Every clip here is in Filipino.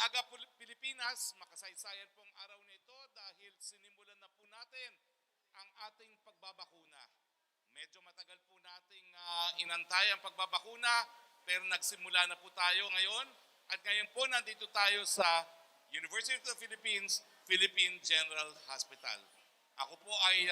Mga Pilipinas, makasaysayan pong araw nito dahil sinimulan na po natin ang ating pagbabakuna. Medyo matagal po nating inantay ang pagbabakuna pero nagsimula na po tayo ngayon. At ngayon po nandito tayo sa University of the Philippines, Philippine General Hospital. Ako po ay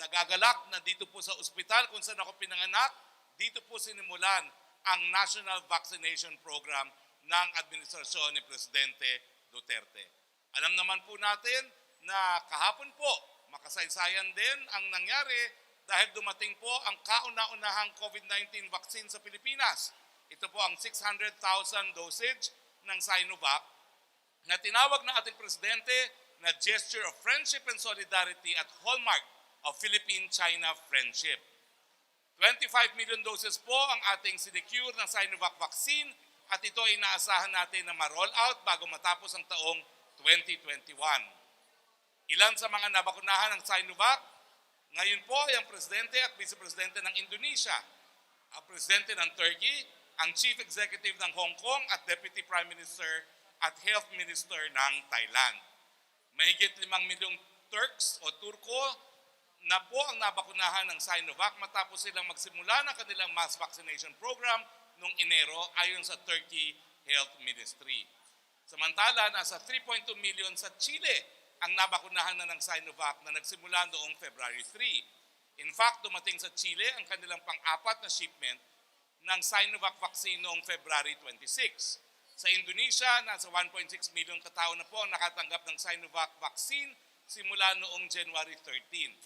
nagagalak na dito po sa ospital kung saan ako pinanganak. Dito po sinimulan ang National Vaccination Program ng administrasyon ni Presidente Duterte. Alam naman po natin na kahapon po makasaysayan din ang nangyari dahil dumating po ang kauna-unahang COVID-19 vaccine sa Pilipinas. Ito po ang 600,000 dosage ng Sinovac na tinawag ng ating Presidente na gesture of friendship and solidarity at hallmark of Philippine-China friendship. 25 million doses po ang ating sinecure ng Sinovac vaccine at ito ay inaasahan natin na ma-roll out bago matapos ang taong 2021. Ilan sa mga nabakunahan ng Sinovac, ngayon po ay ang Presidente at Vice Presidente ng Indonesia, ang Presidente ng Turkey, ang Chief Executive ng Hong Kong at Deputy Prime Minister at Health Minister ng Thailand. Mahigit 5 milyong Turks o Turko na po ang nabakunahan ng Sinovac matapos silang magsimula ng kanilang mass vaccination program noong Enero ayon sa Turkey Health Ministry. Samantala, nasa 3.2 million sa Chile ang nabakunahan na ng Sinovac na nagsimula noong February 3. In fact, dumating sa Chile ang kanilang pang-apat na shipment ng Sinovac vaccine noong February 26. Sa Indonesia, nasa 1.6 million katao na po ang nakatanggap ng Sinovac vaccine simula noong January 13.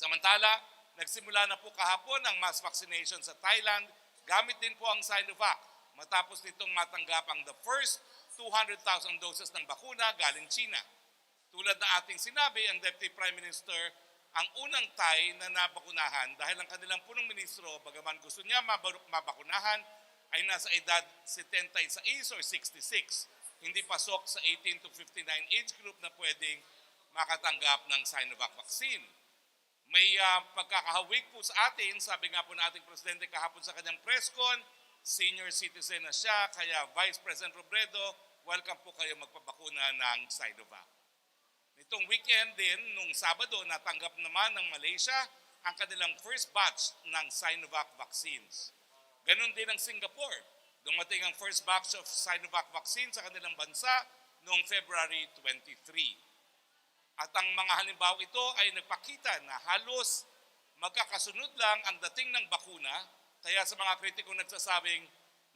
Samantala, nagsimula na po kahapon ang mass vaccination sa Thailand gamit din po ang Sinovac matapos nitong matanggap ang the first 200,000 doses ng bakuna galing China. Tulad na ating sinabi, ang Deputy Prime Minister ang unang Thai na nabakunahan dahil ang kanilang punong ministro, bagaman gusto niya mabakunahan, ay nasa edad 76 or 66. Hindi pasok sa 18 to 59 age group na pwedeng makatanggap ng Sinovac vaccine. May pagkakahawig po sa atin, sabi nga po ng ating Presidente kahapon sa kanyang press con, senior citizen na siya, kaya Vice President Robredo, welcome po kayo magpapakuna ng Sinovac. Nitong weekend din, nung Sabado, natanggap naman ng Malaysia ang kanilang first batch ng Sinovac vaccines. Ganon din ang Singapore. Dumating ang first batch of Sinovac vaccine sa kanilang bansa noong February 23. At ang mga halimbawa ito ay nagpakita na halos magkakasunod lang ang dating ng bakuna. Kaya sa mga kritikong nagsasabing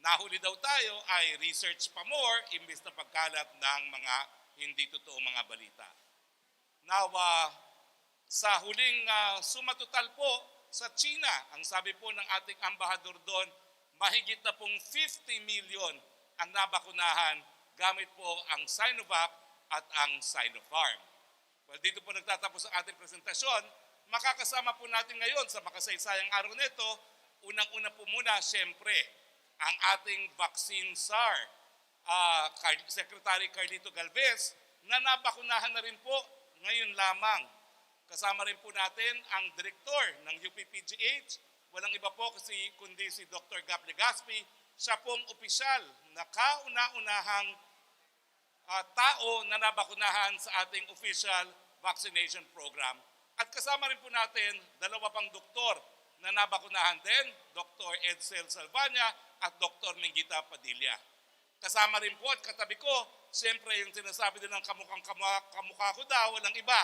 nahuli daw tayo ay research pa more imbis na pagkalat ng mga hindi totoong mga balita. Now, sa huling sumatotal po sa China, ang sabi po ng ating ambahador doon, mahigit na pong 50 million ang nabakunahan gamit po ang Sinovac at ang Sinopharm. Well, dito po nagtatapos ang ating presentasyon. Makakasama po natin ngayon sa makasaysayang araw nito, unang-una po muna, siyempre, ang ating vaccine czar, Secretary Carlito Galvez, na nabakunahan na rin po ngayon lamang. Kasama rin po natin ang direktor ng UPPGH, walang iba po kundi si Dr. Gap Legaspi, siya pong opisyal na kauna-unahang tao na nabakunahan sa ating official vaccination program. At kasama rin po natin dalawa pang doktor na nabakunahan din, Dr. Edsel Salvania at Dr. Mingita Padilla. Kasama rin po at katabi ko, siyempre yung sinasabi din ng kamukha ko daw, walang iba.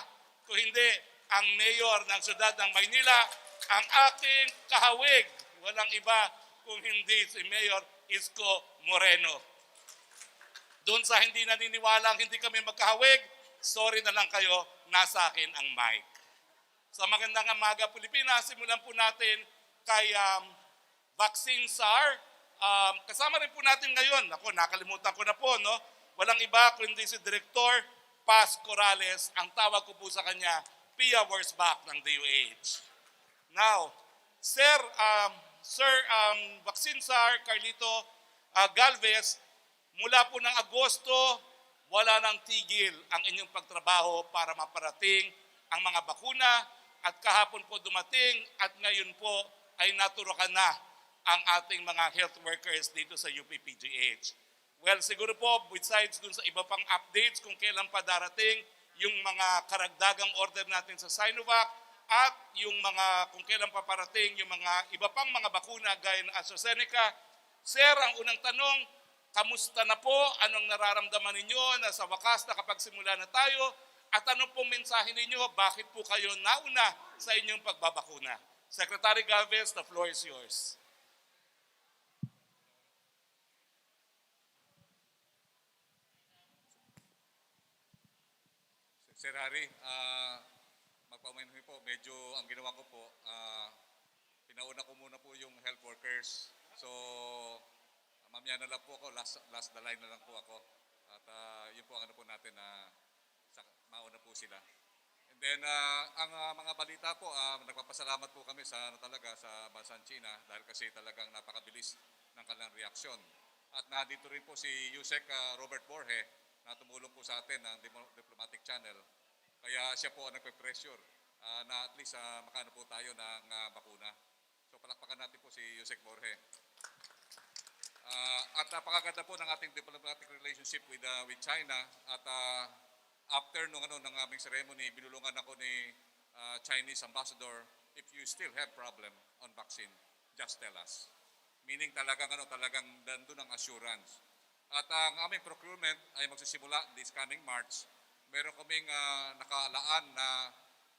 Kung hindi, ang mayor ng siyudad ng Maynila, ang aking kahawig, walang iba kung hindi si Mayor Isko Moreno. Doon sa hindi naniniwalang hindi kami magkahawig, sorry na lang kayo, nasa akin ang mic. Sa magandang umaga Pilipinas, simulan po natin kay Vaccine czar. Kasama rin po natin ngayon, nakalimutan ko na po, no? Walang iba kundi si Director Paz Corrales, ang tawag ko po sa kanya, Pia Worsbach ng DOH. Now, Sir Vaccine czar Carlito Galvez, mula po ng Agosto, wala nang tigil ang inyong pagtrabaho para maparating ang mga bakuna at kahapon po dumating at ngayon po ay naturokan na ang ating mga health workers dito sa UPPGH. Well, siguro po, besides dun sa iba pang updates kung kailan pa darating yung mga karagdagang order natin sa Sinovac at yung mga kung kailan pa parating yung mga iba pang mga bakuna gaya ng AstraZeneca. Sir, ang unang tanong, kamusta na po? Anong nararamdaman ninyo na sa wakas nakapagsimula na tayo? At ano pong mensahe ninyo? Bakit po kayo nauna sa inyong pagbabakuna? Secretary Galvez, the floor is yours. Sir Harry, magpamainhin po, medyo ang ginawa ko po, pinauna ko muna po yung health workers. So, mamaya na lang po ako, last the line na lang po ako. At yun po ang ano po natin na mauna po sila. And then, ang mga balita po, nagpapasalamat po kami sa talaga sa bansang China dahil kasi talagang napakabilis ng kanilang reaksyon. At nandito rin po si Yusek Robert Borge, na tumulong po sa atin ng diplomatic channel. Kaya siya po ang nagpe-pressure na at least makaano po tayo ng bakuna. So palakpakan natin po si Yusek Borge. At napakaganda po ng ating diplomatic relationship with China. At after ng aming ceremony, binulungan ako ni Chinese ambassador, if you still have problem on vaccine, just tell us. Meaning talagang nandun ang assurance. At ang aming procurement ay magsisimula this coming March. Meron kaming nakalaan na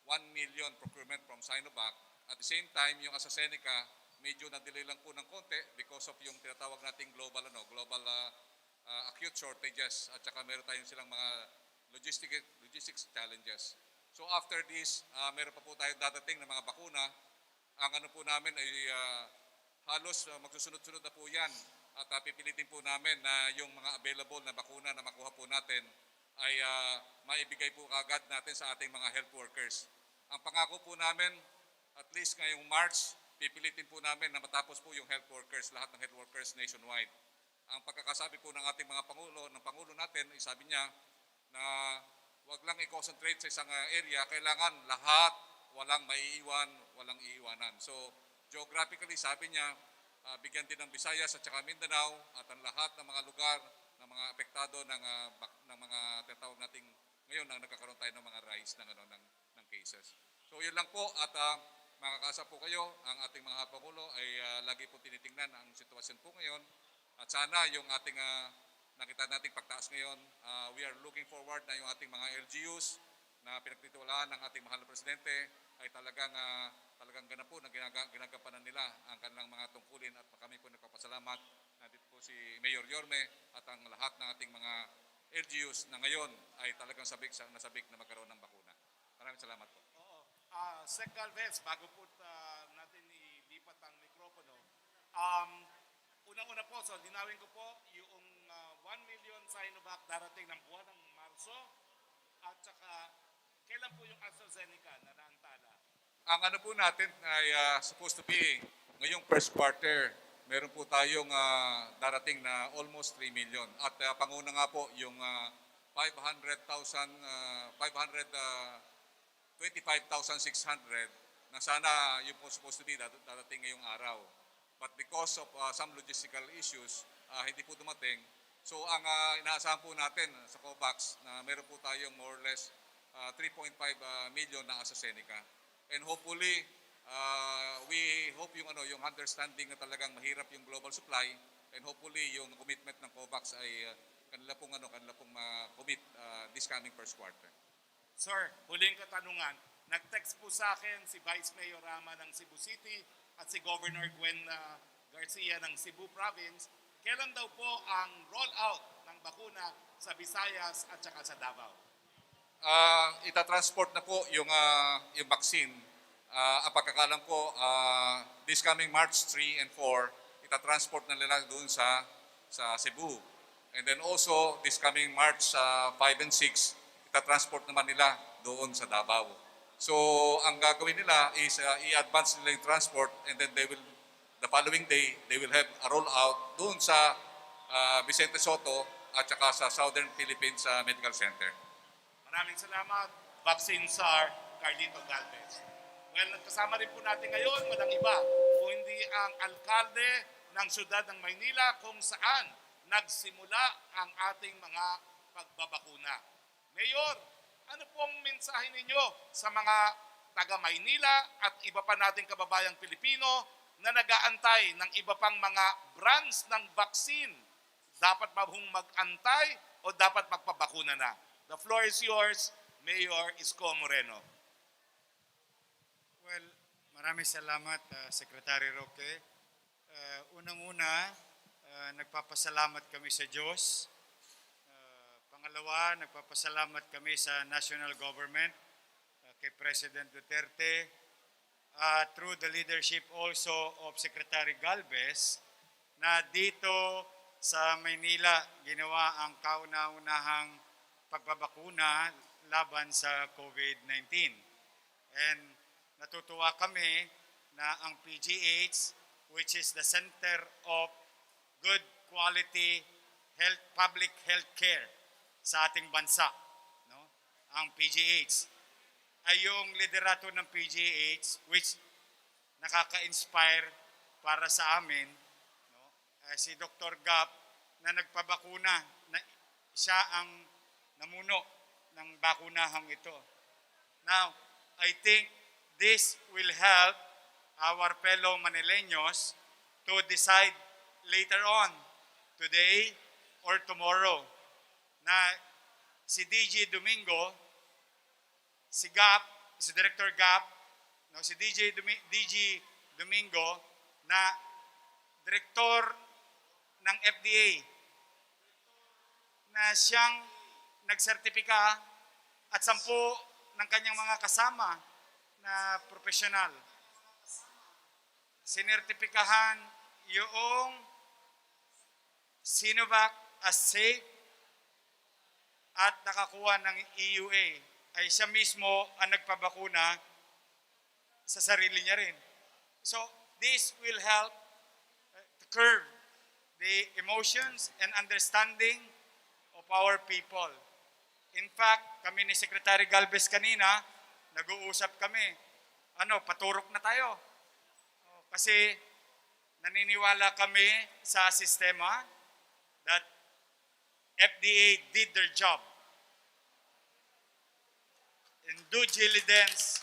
1 million procurement from Sinovac. At the same time, yung AstraZeneca, medyo na-delay lang po ng konti because of yung tinatawag nating global acute shortages. At saka meron tayong silang mga logistics challenges. So after this, meron pa po tayong dadating na mga bakuna. Ang ano po namin ay halos magsusunod-sunod na po yan. At pipilitin po namin na yung mga available na bakuna na makuha po natin ay maibigay po agad natin sa ating mga health workers. Ang pangako po namin, at least ngayong March, pipilitin po namin na matapos po yung health workers, lahat ng health workers nationwide. Ang pagkakasabi po ng ating mga Pangulo natin, ay sabi niya na wag lang i-concentrate sa isang area, kailangan lahat, walang maiiwan, walang iiwanan. So, geographically, sabi niya, bigyan din ng Visayas at saka Mindanao at ang lahat ng mga lugar ng mga apektado ng mga tinatawag nating ngayon na nagkakaroon tayo ng mga rise ng cases. So yun lang po at makakaasa po kayo, ang ating mga Pangulo ay lagi po tinitingnan ang sitwasyon po ngayon at sana yung ating nakita nating pagtaas ngayon, we are looking forward na yung ating mga LGUs na pinagtitiwalaan ng ating mahal na Presidente ay talagang ganap po na ginagampanan nila ang kanilang mga tungkulin at kami po nagpapasalamat. Nandito po si Mayor Yorme at ang lahat ng ating mga LGUs na ngayon ay talagang nasabik na magkaroon ng bakuna. Maraming salamat po. Oo. Sec Galvez, bago po natin ilipat ang mikropono, unang-una po, so linawin ko po, yung 1 million Sinovac darating ng buwan ng Marso at saka kailan po yung AstraZeneca na naantala? Ang ano po natin ay supposed to be ngayong first quarter, meron po tayong darating na almost 3 million. At panguna nga po yung 25,600 na sana yung po supposed to be darating ngayong araw. But because of some logistical issues, hindi po dumating. So ang inaasahan po natin sa COVAX na meron po tayong more or less 3.5 million na AstraZeneca. And hopefully, we hope yung understanding na talagang mahirap yung global supply and hopefully yung commitment ng COVAX ay kanila pong commit this coming first quarter. Sir, huling katanungan. Nag-text po sa akin si Vice Mayor Rama ng Cebu City at si Governor Gwen Garcia ng Cebu Province. Kailan daw po ang roll-out ng bakuna sa Visayas at saka sa Davao? Itatransport na po yung vaccine. Ang pagkakalam ko, this coming March 3 and 4, itatransport na nila doon sa Cebu. And then also, this coming March 5 and 6, itatransport naman nila doon sa Davao. So, ang gagawin nila is i-advance nila yung transport and then the following day, they will have a rollout doon sa Vicente Soto at saka sa Southern Philippines Medical Center. Maraming salamat, Vaccine Czar Carlito Galvez. Well, kasama rin po natin ngayon, walang iba, kung hindi ang alkalde ng siyudad ng Maynila kung saan nagsimula ang ating mga pagbabakuna. Mayor, ano pong mensahe ninyo sa mga taga Maynila at iba pa nating kababayang Pilipino na nag-aantay ng iba pang mga brands ng vaccine? Dapat ba hong mag-antay o dapat magpabakuna na? The floor is yours, Mayor Isko Moreno. Well, maraming salamat, Secretary Roque. Unang-una, nagpapasalamat kami sa Diyos. Pangalawa, nagpapasalamat kami sa national government, kay President Duterte, through the leadership also of Secretary Galvez, na dito sa Maynila ginawa ang kauna-unahang pagbabakuna laban sa COVID-19. And natutuwa kami na ang PGH, which is the Center of Good Quality Public Health Care sa ating bansa, no? Ang PGH ay yung liderato ng PGH which nakaka-inspire para sa amin, no? Si Dr. Gap na nagpabakuna, na siya ang namuno ng bakunahang ito. Now, I think this will help our fellow Manileños to decide later on, today or tomorrow, na si DG Domingo, si Gap, si Director Gap, no, si DG Domingo na Direktor ng FDA, na siyang nagsertipika at 10 ng kanyang mga kasama na profesional. Sinertipikahan yung Sinovac as safe at nakakuha ng EUA, ay siya mismo ang nagpabakuna sa sarili niya rin. So, this will help to curb the emotions and understanding of our people. In fact, kami ni Secretary Galvez kanina, nag-uusap kami, paturok na tayo. Kasi naniniwala kami sa sistema that FDA did their job. And due diligence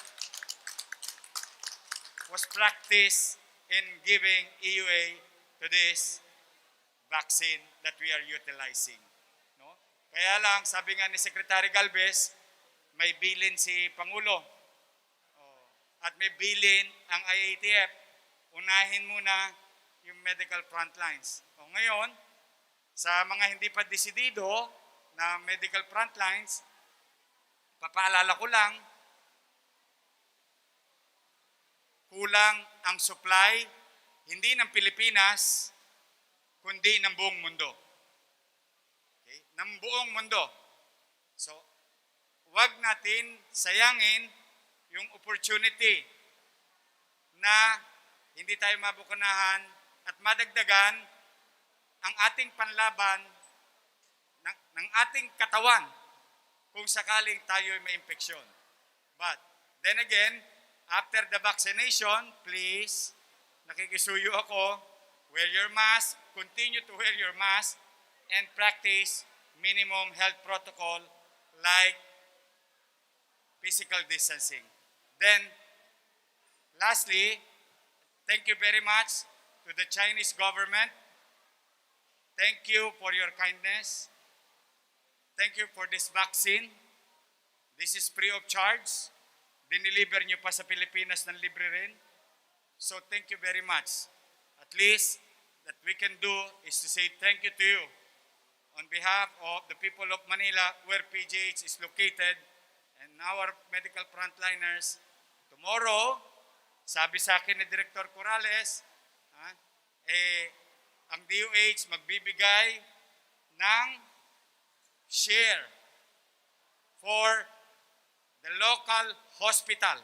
was practiced in giving EUA to this vaccine that we are utilizing. No? Kaya lang, sabi nga ni Secretary Galvez, may bilin si Pangulo. At may bilin ang IATF. Unahin muna yung medical frontlines. Ngayon, sa mga hindi pa desidido na medical frontlines, papaalala ko lang, kulang ang supply, hindi ng Pilipinas, kundi ng buong mundo. Okay? Ng buong mundo. So, wag natin sayangin yung opportunity na hindi tayo mabukunahan at madagdagan ang ating panlaban ng ating katawan kung sakaling tayo ay ma-infeksyon. But then again, after the vaccination, please, nakikisuyo ako, wear your mask, continue to wear your mask, and practice minimum health protocol like physical distancing. Then, lastly, thank you very much to the Chinese government. Thank you for your kindness. Thank you for this vaccine. This is free of charge. Diniliver nyo pa sa Pilipinas ng libre rin. So thank you very much. At least that we can do is to say thank you to you on behalf of the people of Manila where PGH is located and our medical frontliners. Tomorrow, sabi sa akin ni Director Corrales, ang DOH magbibigay ng share for the local hospital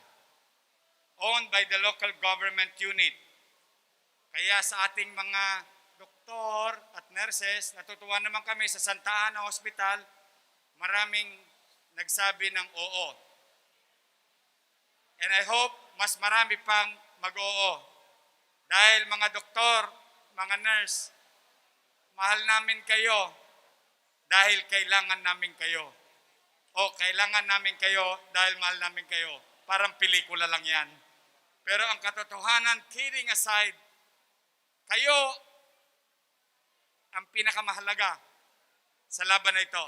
owned by the local government unit. Kaya sa ating mga doktor at nurses, natutuwa naman kami sa Santa Ana Hospital, maraming nagsabi ng oo. And I hope mas marami pang mag-oo. Dahil mga doktor, mga nurse, mahal namin kayo dahil kailangan namin kayo. O kailangan namin kayo dahil mahal namin kayo. Parang pelikula lang yan. Pero ang katotohanan, kidding aside, kayo ang pinakamahalaga sa laban na ito.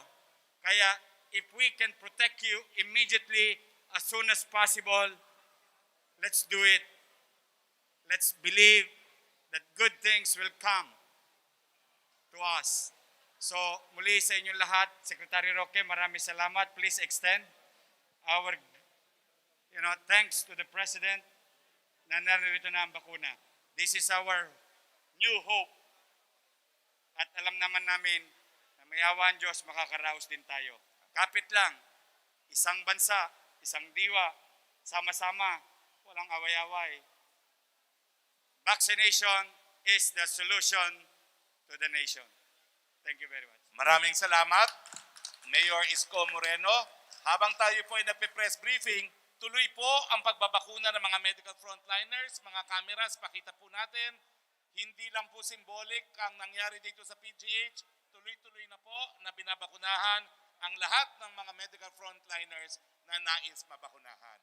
Kaya if we can protect you immediately as soon as possible, let's do it. Let's believe that good things will come to us. So, muli sa inyong lahat, Secretary Roque, maraming salamat. Please extend our thanks to the President na narito na ang bakuna. This is our new hope. At alam naman namin na may awa ang Diyos, makakaraos din tayo. Kapit lang, isang bansa, isang diwa, sama-sama, walang away-away. Vaccination is the solution to the nation. Thank you very much. Maraming salamat, Mayor Isko Moreno. Habang tayo po ay nagpe-press briefing, tuloy po ang pagbabakuna ng mga medical frontliners, mga cameras, pakita po natin. Hindi lang po symbolic ang nangyari dito sa PGH, tuloy-tuloy na po na binabakunahan ang lahat ng mga medical frontliners na nais mabakunahan.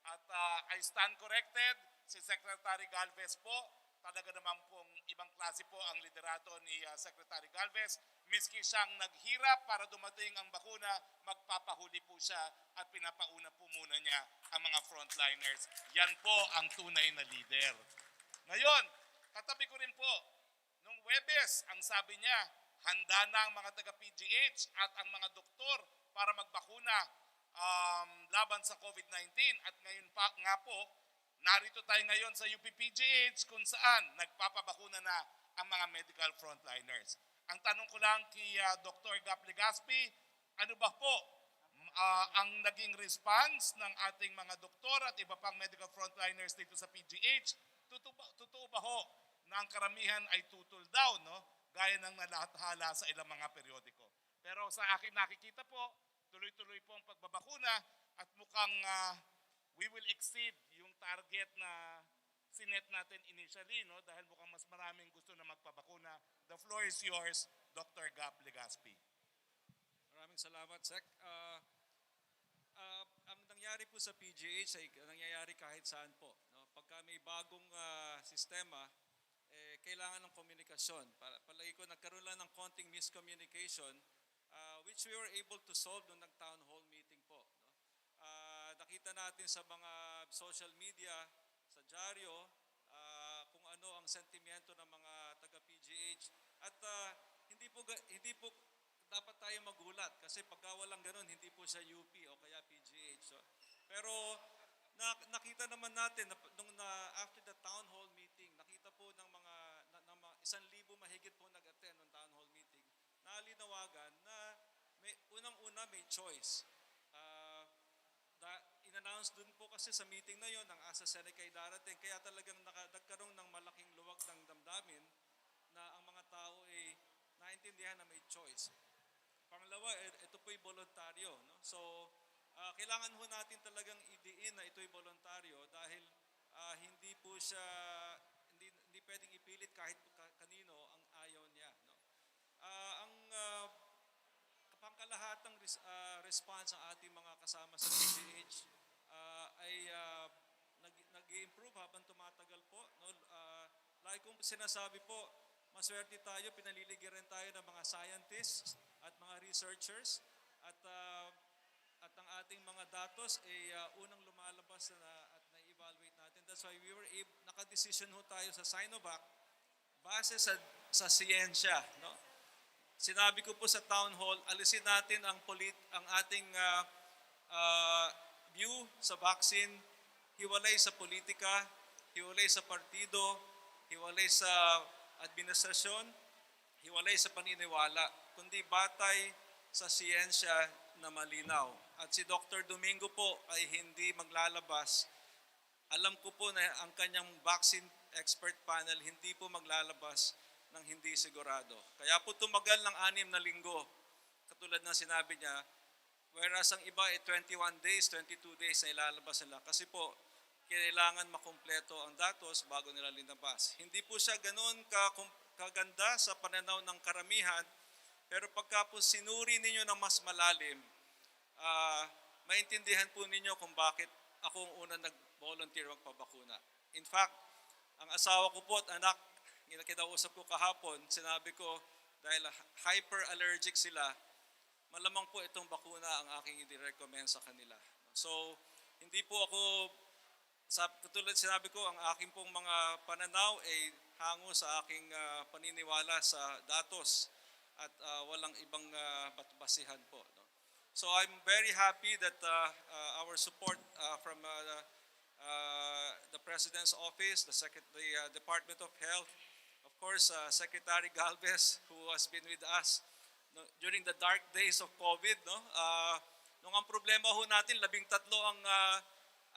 At I stand corrected, si Secretary Galvez po, talaga naman pong ibang klase po ang liderato ni Secretary Galvez. Miski siyang naghirap para dumating ang bakuna, magpapahuli po siya at pinapauna po muna niya ang mga frontliners. Yan po ang tunay na leader. Ngayon, katabi ko rin po, nung Webes, ang sabi niya, handa na ang mga taga-PGH at ang mga doktor para magbakuna laban sa COVID-19. At ngayon pa nga po, narito tayo ngayon sa UPPGH kung saan nagpapabakuna na ang mga medical frontliners. Ang tanong ko lang kay Dr. Gap Legaspi, ano ba po ang naging response ng ating mga doktor at iba pang medical frontliners dito sa PGH? Totoo ba ho na ang karamihan ay tutol daw, no? Gaya ng nalahathala sa ilang mga periodiko. Pero sa akin nakikita po, tuloy-tuloy po ang pagbabakuna at mukhang we will exceed yung target na sinet natin initially, no? Dahil mukhang mas maraming gusto na magpabakuna. The floor is yours, Dr. Gap Legaspi. Maraming salamat, Sec. Ang nangyari po sa PGH ay nangyayari kahit saan po. No? Pagka may bagong sistema, kailangan ng komunikasyon. Palagi ko nagkaroon lang ng konting miscommunication, which we were able to solve nung nag-town hall meeting po. No? Nakita natin sa mga social media, sa dyaryo, kung ano ang sentimiento ng mga taga-PGH. At hindi po dapat tayo magulat kasi pagka walang ganun, hindi po siya UP o kaya PGH. So, pero nakita naman natin after the town hall meeting, nakita po ng mga 1,000 mahigit po nag-attend ng town hall meeting, nalinawagan na unang-una may choice. In-announce dun po kasi sa meeting na yon ng AstraZeneca ay darating, kaya talagang nagkaroon ng malaking luwag ng damdamin na ang mga tao ay naintindihan na may choice. Pangalawa, ito po'y voluntaryo. No? So, kailangan ho natin talagang idiin na ito'y voluntaryo dahil hindi po siya, hindi pwedeng ipilit kahit kanino ang ayaw niya. No? Ang pangkalahatang response ng ating mga kasama sa PGH ay nag-i-improve habang tumatagal po. No? Like kong sinasabi po, maswerte tayo, pinaliligiran tayo ng mga scientists at mga researchers at ang ating mga datos ay unang lumalabas at na-evaluate natin. That's why we were naka-decision ho tayo sa Sinovac base sa siyensya. No? Sinabi ko po sa town hall, alisin natin ang ating view sa vaccine, hiwalay sa politika, hiwalay sa partido, hiwalay sa administrasyon, hiwalay sa paniniwala, kundi batay sa siyensya na malinaw. At si Dr. Domingo po ay hindi maglalabas. Alam ko po na ang kanyang vaccine expert panel hindi po maglalabas ng hindi sigurado. Kaya po tumagal ng 6 na linggo, katulad ng sinabi niya, whereas ang iba ay 21 days, 22 days na ilalabas nila. Kasi po, kailangan makumpleto ang datos bago nila linabas. Hindi po siya ganoon napakaganda sa pananaw ng karamihan, pero pagka po sinuri ninyo ng mas malalim, maintindihan po ninyo kung bakit ako ang unang nag-volunteer magpabakuna. In fact, ang asawa ko po at anak, kinausap ko kahapon, sinabi ko, dahil hyper-allergic sila, malamang po itong bakuna ang aking i-recommend sa kanila. So, hindi po ako, katulad sinabi ko, ang aking pong mga pananaw ay hango sa aking paniniwala sa datos at walang ibang basihan po. No? So I'm very happy that our support from the President's Office, the Department of Health, of course, Secretary Galvez, who has been with us during the dark days of COVID. No? Nung ang problema ho natin, 13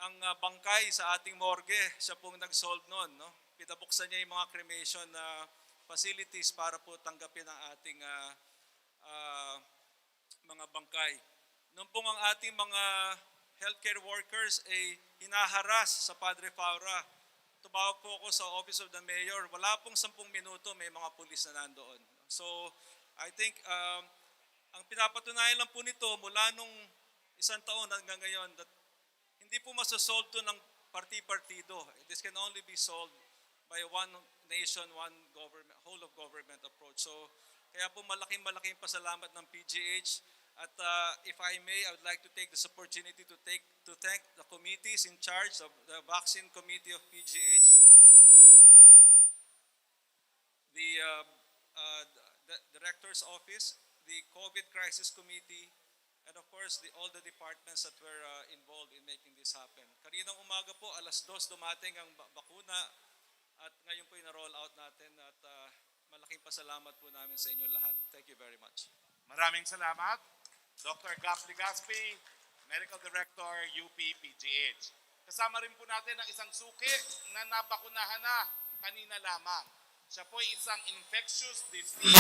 ang bangkay sa ating morgue, siya pong nag-solve noon. No? Pinabuksan niya yung mga cremation facilities para po tanggapin ang ating mga bangkay. Noon pong ang ating mga healthcare workers ay hinaharas sa Padre Faura, tumawag po ako sa Office of the Mayor, wala pong 10 minuto may mga pulis na nandoon. So I think ang pinapatunayan lang po nito mula nung isang taon hanggang ngayon, that hindi po masosolve to ng parti-partido. This can only be solved by one nation, one government, whole of government approach. So kaya po malaking pasalamat ng PGH. At if I may, I would like to take this opportunity to thank the committees in charge of the Vaccine Committee of PGH, the Director's Office, the COVID Crisis Committee, and of course, all the departments that were involved in making this happen. Kaninang umaga po, 2:00 dumating ang bakuna at ngayon po ina-roll out natin at malaking pasalamat po namin sa inyo lahat. Thank you very much. Maraming salamat, Dr. Gap Legaspi, Medical Director, UP PGH. Kasama rin po natin ang isang suki na nabakunahan na kanina lamang. Siya po ay isang infectious disease.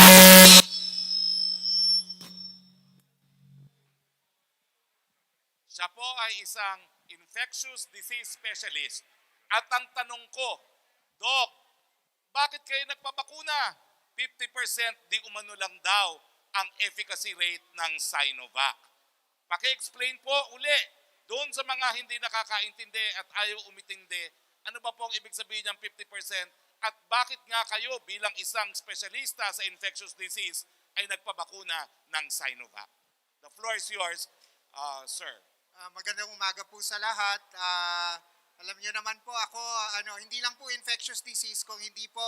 Siya po ay isang infectious disease specialist. At ang tanong ko, Doc, bakit kayo nagpabakuna? 50% di umano lang daw ang efficacy rate ng Sinovac. Paki-explain po uli doon sa mga hindi nakakaintindi at ayaw umitindi, ano ba pong ibig sabihin ng 50% at bakit nga kayo bilang isang espesyalista sa infectious disease ay nagpabakuna ng Sinovac? The floor is yours, sir. Magandang umaga po sa lahat. Alam niyo naman po ako, hindi lang po infectious disease, kung hindi po,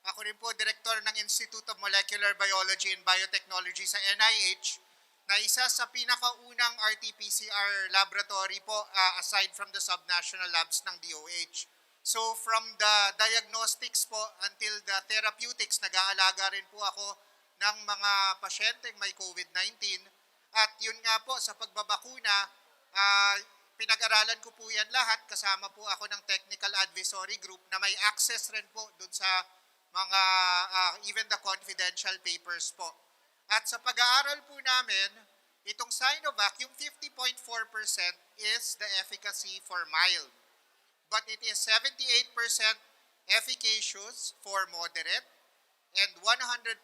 ako rin po director ng Institute of Molecular Biology and Biotechnology sa NIH, na isa sa pinakaunang RT-PCR laboratory po aside from the subnational labs ng DOH. So from the diagnostics po until the therapeutics, nag-aalaga rin po ako ng mga pasyenteng may COVID-19. At yun nga po, sa pagbabakuna, pinag-aralan ko po yan lahat. Kasama po ako ng technical advisory group na may access rin po dun sa mga, even the confidential papers po. At sa pag-aaral po namin, itong Sinovac, yung 50.4% is the efficacy for mild. But it is 78% efficacious for moderate and 100%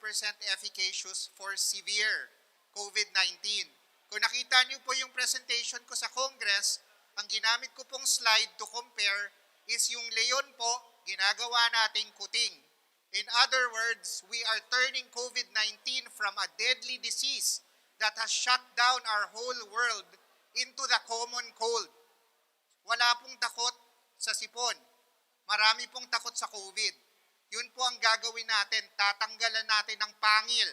efficacious for severe COVID-19. Kung nakita niyo po yung presentation ko sa Congress, ang ginamit ko pong slide to compare is yung leon po, ginagawa nating kuting. In other words, we are turning COVID-19 from a deadly disease that has shut down our whole world into the common cold. Wala pong takot sa sipon. Marami pong takot sa COVID. Yun po ang gagawin natin. Tatanggalan natin ng pangil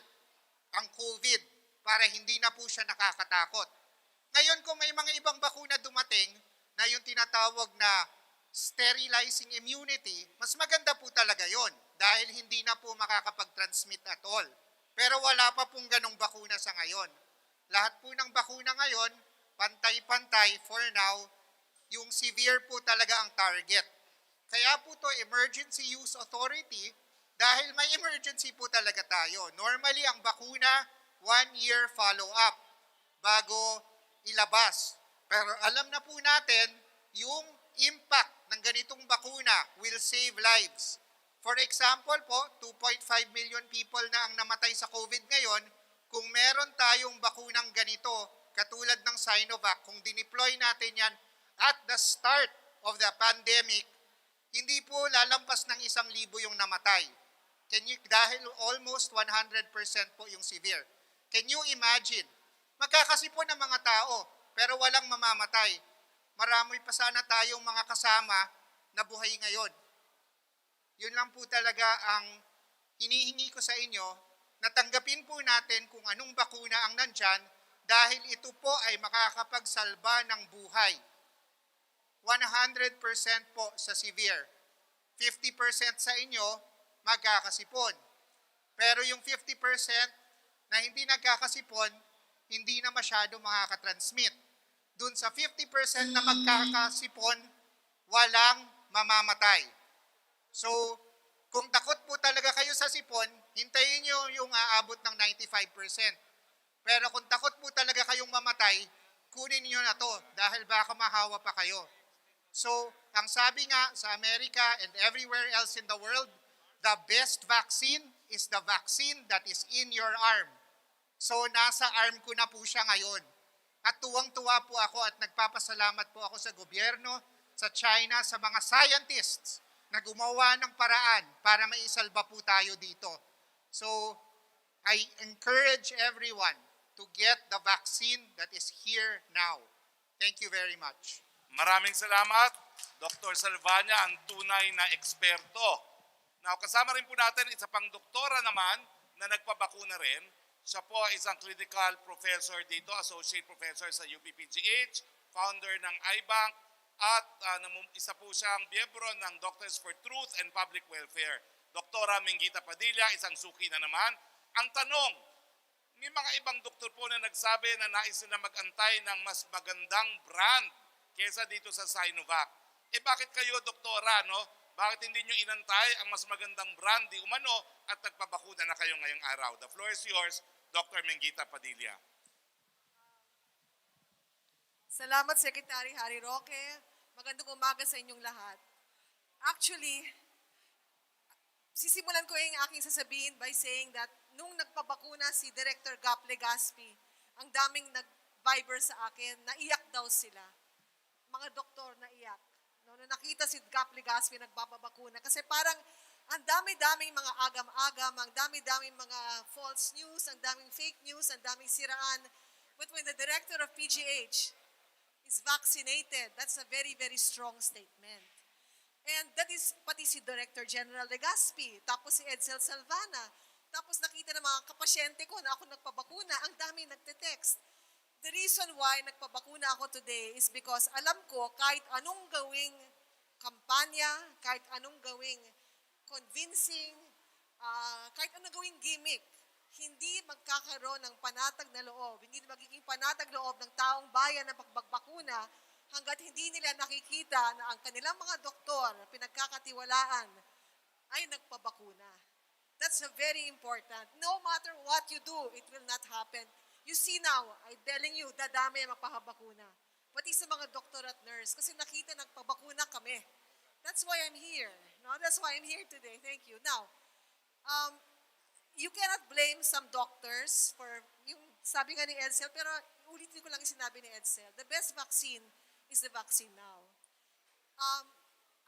ang COVID para hindi na po siya nakakatakot. Ngayon, kung may mga ibang bakuna dumating na yung tinatawag na sterilizing immunity, mas maganda po talaga yon dahil hindi na po makakapag-transmit at all. Pero wala pa pong ganong bakuna sa ngayon. Lahat po ng bakuna ngayon, pantay-pantay for now, yung severe po talaga ang target. Kaya po to emergency use authority dahil may emergency po talaga tayo. Normally, ang bakuna, 1-year follow-up bago ilabas. Pero alam na po natin, yung impact ng ganitong bakuna will save lives. For example po, 2.5 million people na ang namatay sa COVID ngayon. Kung meron tayong bakunang ganito, katulad ng Sinovac, kung dineploy natin yan at the start of the pandemic, hindi po lalampas ng 1,000 yung namatay. Dahil almost 100% po yung severe. Can you imagine? Magkakasipon ng mga tao, pero walang mamamatay. Marami pa sana tayong mga kasama na buhay ngayon. Yun lang po talaga ang hinihingi ko sa inyo, na tanggapin po natin kung anong bakuna ang nandyan dahil ito po ay makakapagsalba ng buhay. 100% po sa severe. 50% sa inyo, magkakasipon. Pero yung 50% na hindi nagkakasipon, hindi na masyado makakatransmit. Dun sa 50% na magkakasipon, walang mamamatay. So, kung takot po talaga kayo sa sipon, hintayin nyo yung aabot ng 95%. Pero kung takot po talaga kayong mamatay, kunin niyo na to dahil baka mahawa pa kayo. So, ang sabi nga sa Amerika and everywhere else in the world, the best vaccine is the vaccine that is in your arm. So, nasa arm ko na po siya ngayon. At tuwang-tuwa po ako at nagpapasalamat po ako sa gobyerno, sa China, sa mga scientists na gumawa ng paraan para maisalba po tayo dito. So, I encourage everyone to get the vaccine that is here now. Thank you very much. Maraming salamat, Dr. Salvania, ang tunay na eksperto. Now, kasama rin po natin isa pang doktora naman na nagpabakuna rin. Siya po ay isang clinical professor dito, associate professor sa UPPGH, founder ng iBank, at isa po siyang miyembro ng Doctors for Truth and Public Welfare. Doktora Mingita Padilla, isang suki na naman. Ang tanong, may mga ibang doktor po na nagsabi na nais na mag-antay ng mas magandang brand kesa dito sa Sinovac. Bakit kayo, doktora, no? Bakit hindi nyo inantay ang mas magandang brand di umano at nagpabakuna na kayo ngayong araw? The floor is yours, Dr. Mingita Padilla. Salamat, Secretary Harry Roque. Magandang umaga sa inyong lahat. Actually, sisimulan ko yung aking sasabihin by saying that nung nagpabakuna si Director Gap Legaspi, ang daming nag-viber sa akin, naiyak daw sila. Mga doktor naiyak. No, nung nakita si Gap Legaspi nagpapabakuna, kasi parang ang dami-daming mga agam-agam, ang dami-daming mga false news, ang daming fake news, ang daming siraan. But when the director of PGH is vaccinated, that's a very, very strong statement. And that is pati si Director General Legaspi, tapos si Edsel Salvana, tapos nakita ng mga kapasyente ko na ako nagpabakuna, ang dami nagte-text. The reason why nagpabakuna ako today is because alam ko kahit anong gawing kampanya, kahit anong gawing convincing, kahit anong gawing gimmick, hindi magkakaroon ng panatag na loob, hindi magiging panatag loob ng taong bayan ng pagbakuna hanggat hindi nila nakikita na ang kanilang mga doktor na pinagkakatiwalaan ay nagpabakuna. That's very important. No matter what you do, it will not happen. You see now, I'm telling you, dadami ang magpapabakuna. Pati sa mga doktor at nurse, kasi nakita nagpabakuna kami. That's why I'm here. No? That's why I'm here today. Thank you. Now, you cannot blame some doctors for yung sabi nga ni Edsel, pero ulitin ko lang yung sinabi ni Edsel. The best vaccine is the vaccine now.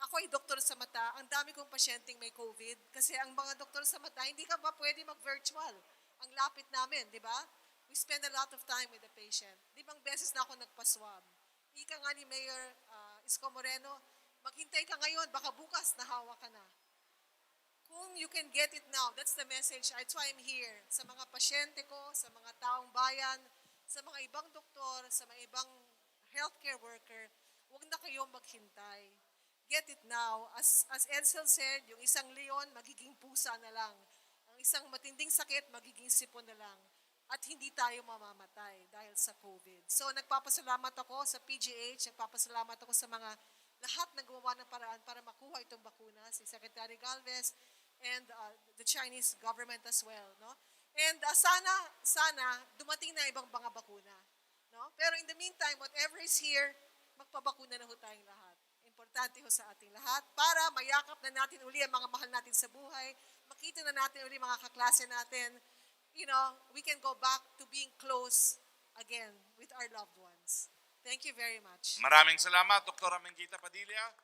Ako ay doktor sa mata. Ang dami kong pasyenteng may COVID kasi ang mga doktor sa mata, hindi ka ba pwede mag-virtual? Ang lapit namin, di ba? We spend a lot of time with the patient. Di bang beses na ako nagpa-swab? Ika nga ni Mayor Isko Moreno, maghintay ka ngayon, baka bukas nahawa ka na. Kung you can get it now, that's the message. That's why I'm here. Sa mga pasyente ko, sa mga taong bayan, sa mga ibang doktor, sa mga ibang healthcare worker, huwag na kayong maghintay. Get it now. As Edsel said, yung isang leon, magiging pusa na lang. Ang isang matinding sakit, magiging sipon na lang. At hindi tayo mamamatay dahil sa COVID. So nagpapasalamat ako sa PGH, nagpapasalamat ako sa mga lahat na gumawa ng paraan para makuha itong bakuna, si Secretary Galvez and the Chinese government as well. No? And sana dumating na ibang mga bakuna. No? Pero in the meantime, whatever is here, magpabakuna na ho tayong lahat. Importante. importante ho sa ating lahat para mayakap na natin uli ang mga mahal natin sa buhay, makita na natin uli mga kaklase natin, we can go back to being close again with our loved ones. Thank you very much. Maraming salamat, Dr. Mengita Padilla.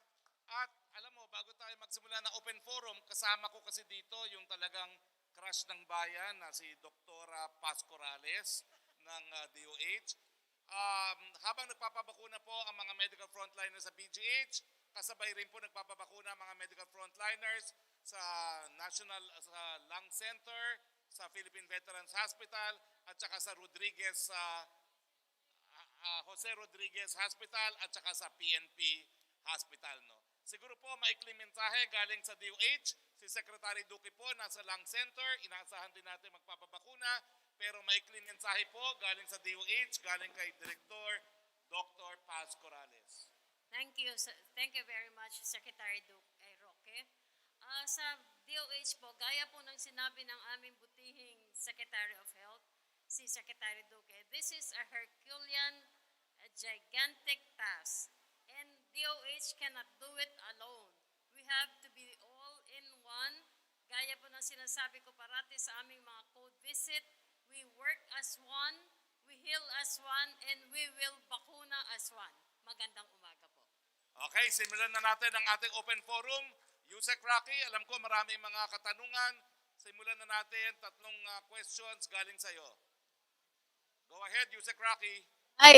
At alam mo, bago tayo magsimula ng open forum, kasama ko kasi dito yung talagang crush ng bayan na si Dr. Pascorales ng DOH. Habang nagpapabakuna po ang mga medical frontliners sa BGH, kasabay rin po nagpapabakuna ang mga medical frontliners sa Lung Center, sa Philippine Veterans Hospital, at saka sa Jose Rodriguez Hospital, at saka sa PNP Hospital. No? Siguro po maikling mensahe galing sa DOH, si Secretary Duque po nasa Lung Center, inaasahan din natin magpapabakuna, pero maikling mensahe po galing sa DOH, galing kay Director Dr. Paz Corrales. Thank you. Thank you very much, Secretary Roque. Sa DOH po, gaya po ng sinabi ng aming butihing Secretary of Health, si Secretary Duque, this is a Herculean, a gigantic task. And DOH cannot do it alone. We have to be all in one. Gaya po ng sinasabi ko parati sa aming mga code visit, we work as one, we heal as one, and we will bakuna as one. Magandang umaga po. Okay, simulan na natin ang ating open forum. Yusek Roque, alam ko maraming mga katanungan. Simulan na natin, 3 questions galing sa iyo. Go ahead, Yusek Roque. Hi,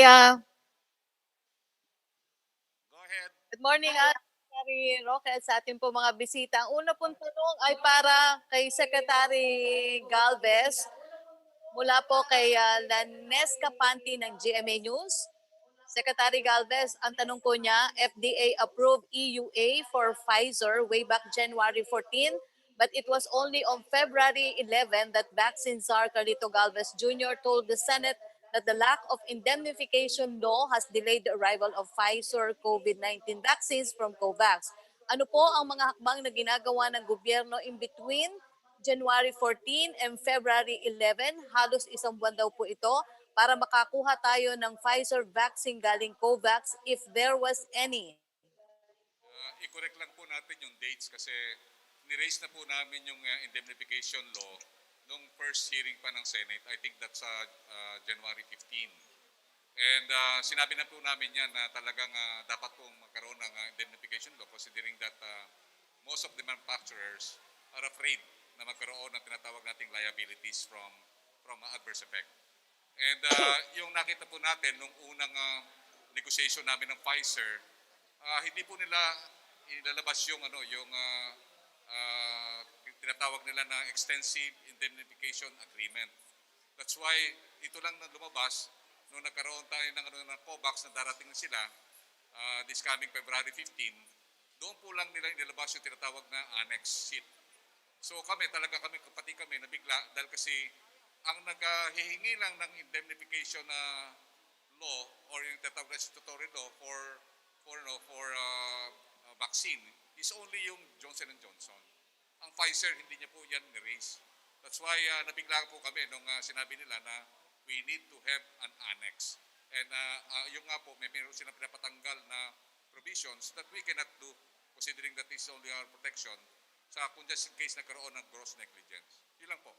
Go ahead. good morning, Secretary Roque, at sa ating po mga bisita. Ang una pong tanong ay para kay Secretary Galvez, mula po kay Lanes Capanti ng GMA News. Secretary Galvez, ang tanong po niya, FDA approved EUA for Pfizer way back January 14, but it was only on February 11 that vaccine czar Carlito Galvez Jr. told the Senate that the lack of indemnification law has delayed the arrival of Pfizer COVID-19 vaccines from COVAX. Ano po ang mga hakbang na ginagawa ng gobyerno in between January 14 and February 11? Halos isang buwan daw po ito para makakuha tayo ng Pfizer vaccine galing COVAX if there was any. I-correct lang po natin yung dates kasi ni-raise na po namin yung indemnification law nung first hearing pa ng Senate. I think that's January 15. And sinabi na po namin yan na talagang dapat pong magkaroon ng indemnification law considering that most of the manufacturers are afraid na magkaroon ng tinatawag nating liabilities from adverse effect. And yung nakita po natin nung unang negotiation namin ng Pfizer, hindi po nila ilalabas yung tinatawag nila na extensive indemnification agreement. That's why ito lang na lumabas nung nagkaroon tayo ng COVAX na darating na sila this coming February 15. Doon po lang nila inilabas yung tinatawag na annex sheet. So pati kami nabigla dahil kasi ang naghihingi lang ng indemnification na law or yung tinatawag na statutory law for vaccine is only yung Johnson & Johnson. Ang Pfizer, hindi niya po yan ni-raise. That's why nabigla po kami nung sinabi nila na we need to have an annex. And yung nga po, may meron silang pinapatanggal na provisions that we cannot do considering that this is only our protection sa kung just in case nagkaroon ng gross negligence. Yun lang po.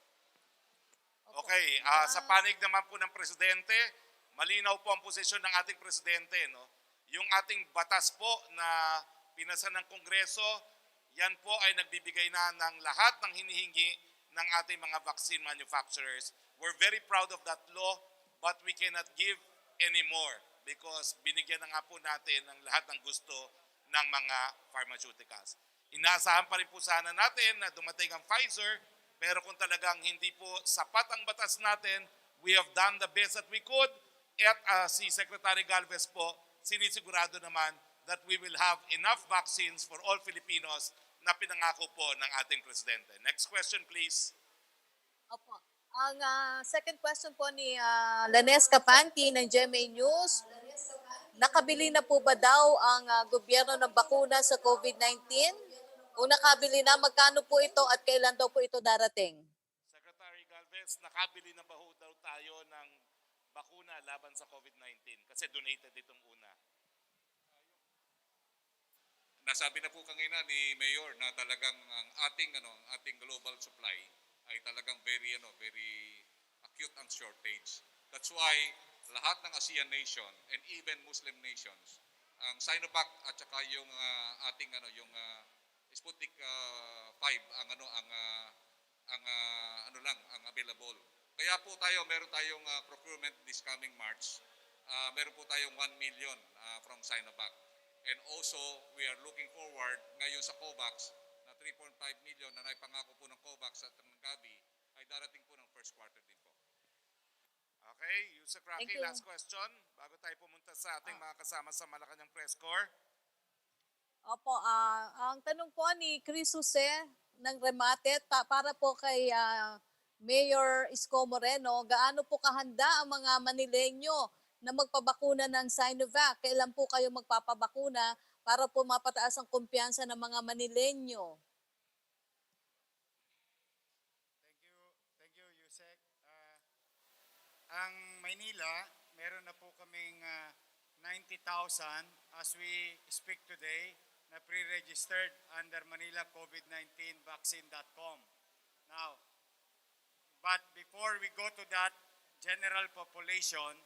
Okay, sa panig naman po ng Presidente, malinaw po ang posisyon ng ating Presidente. No? Yung ating batas po na pinasa ng Kongreso, yan po ay nagbibigay na ng lahat ng hinihingi ng ating mga vaccine manufacturers. We're very proud of that law, but we cannot give any more because binigyan na nga po natin ng lahat ng gusto ng mga pharmaceuticals. Inaasahan pa rin po sana natin na dumating ang Pfizer, pero kung talagang hindi po sapat ang batas natin, we have done the best that we could. At si Secretary Galvez po, sinisigurado naman that we will have enough vaccines for all Filipinos na pinangako po ng ating Presidente. Next question, please. Opo. Ang second question po ni Lanes Capanti ng GMA News, nakabili na po ba daw ang gobyerno ng bakuna sa COVID-19? Kung nakabili na, magkano po ito at kailan daw po ito darating? Secretary Galvez, nakabili na ba ho daw tayo ng bakuna laban sa COVID-19? Kasi donated itong una. nasabi na po kanina ni Mayor na talagang ang ating global supply ay talagang very acute ang shortage. That's why lahat ng ASEAN nation and even Muslim nations, ang Sinovac at saka yung Sputnik 5 ang available. Kaya po meron tayong procurement this coming March. Meron po tayong 1 million from Sinovac. And also, we are looking forward ngayon sa COVAX na 3.5 million na naipangako po ng COVAX at ng Gavi ay darating po ng first quarter din po. Okay, Yusek Roque, Thank you. last question bago tayo pumunta sa ating mga kasama sa Malacanang Press Corps. Opo, ang tanong po ni Chris Jose ng Remate para po kay Mayor Isko Moreno, gaano po kahanda ang mga Manileño na magpabakuna ng Sinovac? Kailan po kayo magpapabakuna para po mapataas ang kumpiyansa ng mga Manileño? Thank you, Yusek. Ang Maynila, meron na po kaming 90,000 as we speak today na pre-registered under ManilaCovid19vaccine.com. Now, but before we go to that general population,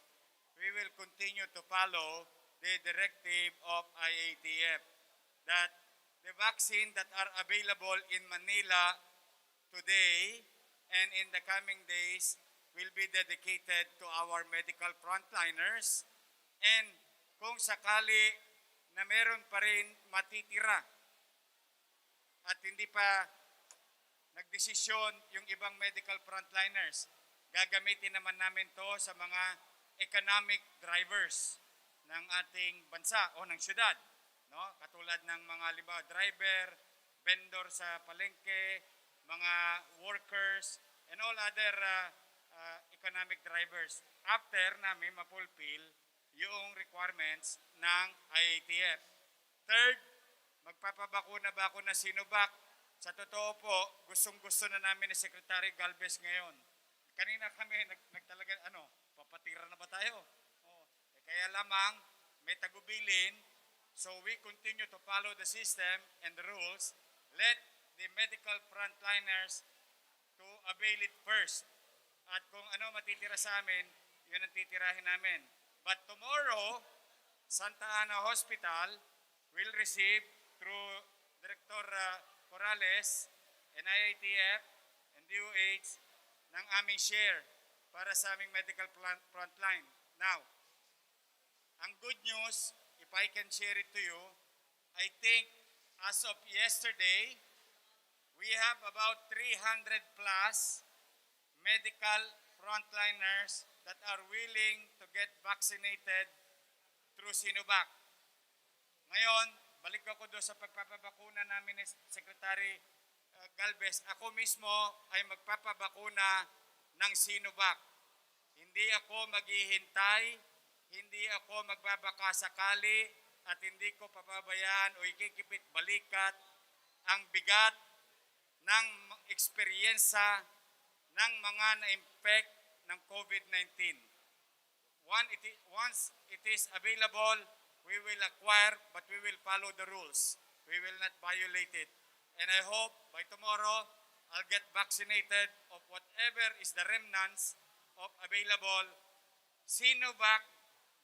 we will continue to follow the directive of IATF that the vaccine that are available in Manila today and in the coming days will be dedicated to our medical frontliners, and kung sakali na meron pa rin matitira at hindi pa nagdesisyon yung ibang medical frontliners, gagamitin naman namin to sa mga economic drivers ng ating bansa o ng syudad, no? Katulad ng mga driver, vendor sa palengke, mga workers, and all other economic drivers after namin mapulfill yung requirements ng IATF. Third, magpapabakuna ba ako na Sinovac? Sa totoo po, gustong-gusto na namin ni Secretary Galvez ngayon. Kanina kami nagtalaga, papatira na ba tayo? Kaya lamang may tagubilin, so we continue to follow the system and the rules. Let the medical frontliners to avail it first. At kung ano matitira sa amin, yun ang titirahin namin. But tomorrow, Santa Ana Hospital will receive through Director Corrales and IATF and DOH ng aming share para sa aming medical frontline. Now, ang good news, if I can share it to you, I think as of yesterday, we have about 300 plus medical frontliners that are willing to get vaccinated through Sinovac. Ngayon, balik ako doon sa pagpapabakuna namin ni Secretary Galvez. Ako mismo ay magpapabakuna ng Sinovac. Hindi ako maghihintay, hindi ako magbabaka sakali, at hindi ko pababayaan o ikikipit balikat ang bigat ng eksperyensa ng mga na-infect ng COVID-19. Once it is available, we will acquire, but we will follow the rules. We will not violate it. And I hope by tomorrow, I'll get vaccinated of whatever is the remnants of available Sinovac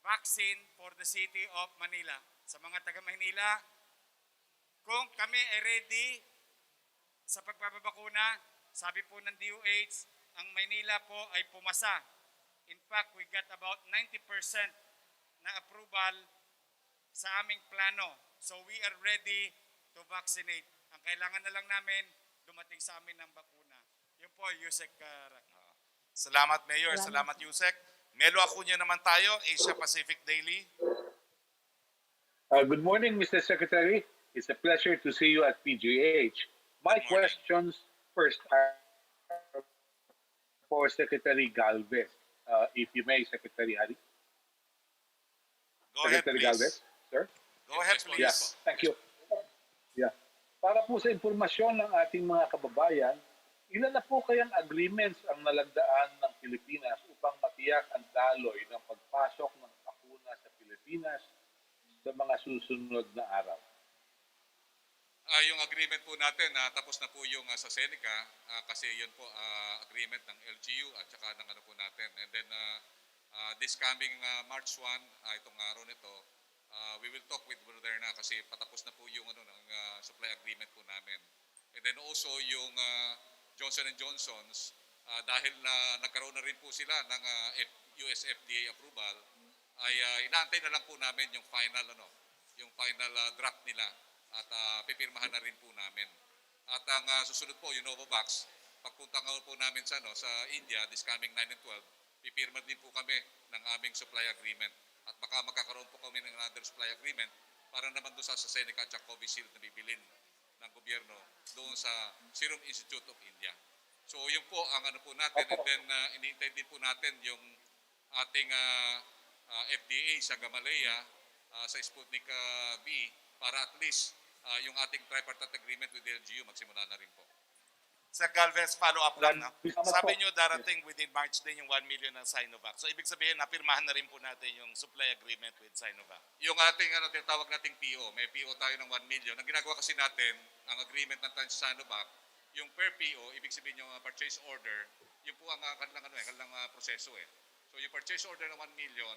vaccine for the city of Manila. Sa mga taga-Manila, kung kami ay ready sa pagpapabakuna, sabi po ng DOH, ang Maynila po ay pumasa. In fact, we got about 90% na approval sa aming plano. So we are ready to vaccinate. Ang kailangan na lang namin, dumating sa amin ng bakuna. Yun po, Yusek Roque. Salamat, Mayor. Salamat, Yusek. Melo Acuña naman tayo, Asia Pacific Daily. Good morning, Mr. Secretary. It's a pleasure to see you at PGH. My Good morning. questions first are for Secretary Galvez. If you may, Secretary Hari. Go ahead, Secretary please. Galvez, sir. Go ahead, Yes, please. Yeah, thank you. Yeah. Para po sa impormasyon ng ating mga kababayan, ilan na po kayang agreements ang nalagdaan ng Pilipinas upang matiyak ang daloy ng pagpasok ng bakuna sa Pilipinas sa mga susunod na araw? Yung agreement po natin, tapos na po yung sa Seneca, kasi yun po agreement ng LGU at saka ng ano po natin. And then this coming March 1, itong araw nito, we will talk with Moderna kasi patapos na po yung ano, ng supply agreement po namin. And then also yung Johnson & Johnson's, dahil nagkaroon na rin po sila ng US FDA approval, ay inaantay na lang po namin yung final draft nila at pipirmahan na rin po namin. At ang susunod po yung Novavax, pagpunta nga po namin sa India this coming 9 and 12, pipirma din po kami ng aming supply agreement. At baka magkakaroon po kami ng another supply agreement para naman doon sa Seneca at Covishield na bibilin ng gobyerno doon sa Serum Institute of India. So yun po ang ano po natin. And then iniintay din po natin yung ating FDA sa Gamaleya sa Sputnik V para at least yung ating tripartite agreement with the LGU magsimula na rin po. Sir Galvez, follow up lang. No? Salamat Sabi po. nyo darating within March din yung 1 million ng Sinovac. So ibig sabihin, napirmahan na rin po natin yung supply agreement with Sinovac. Yung ating tinatawag nating PO, may PO tayo ng 1 million. Ang ginagawa kasi natin, ang agreement ng Sinovac, yung per PO, ibig sabihin yung purchase order, yun po ang kanilang proseso eh. So yung purchase order ng 1 million,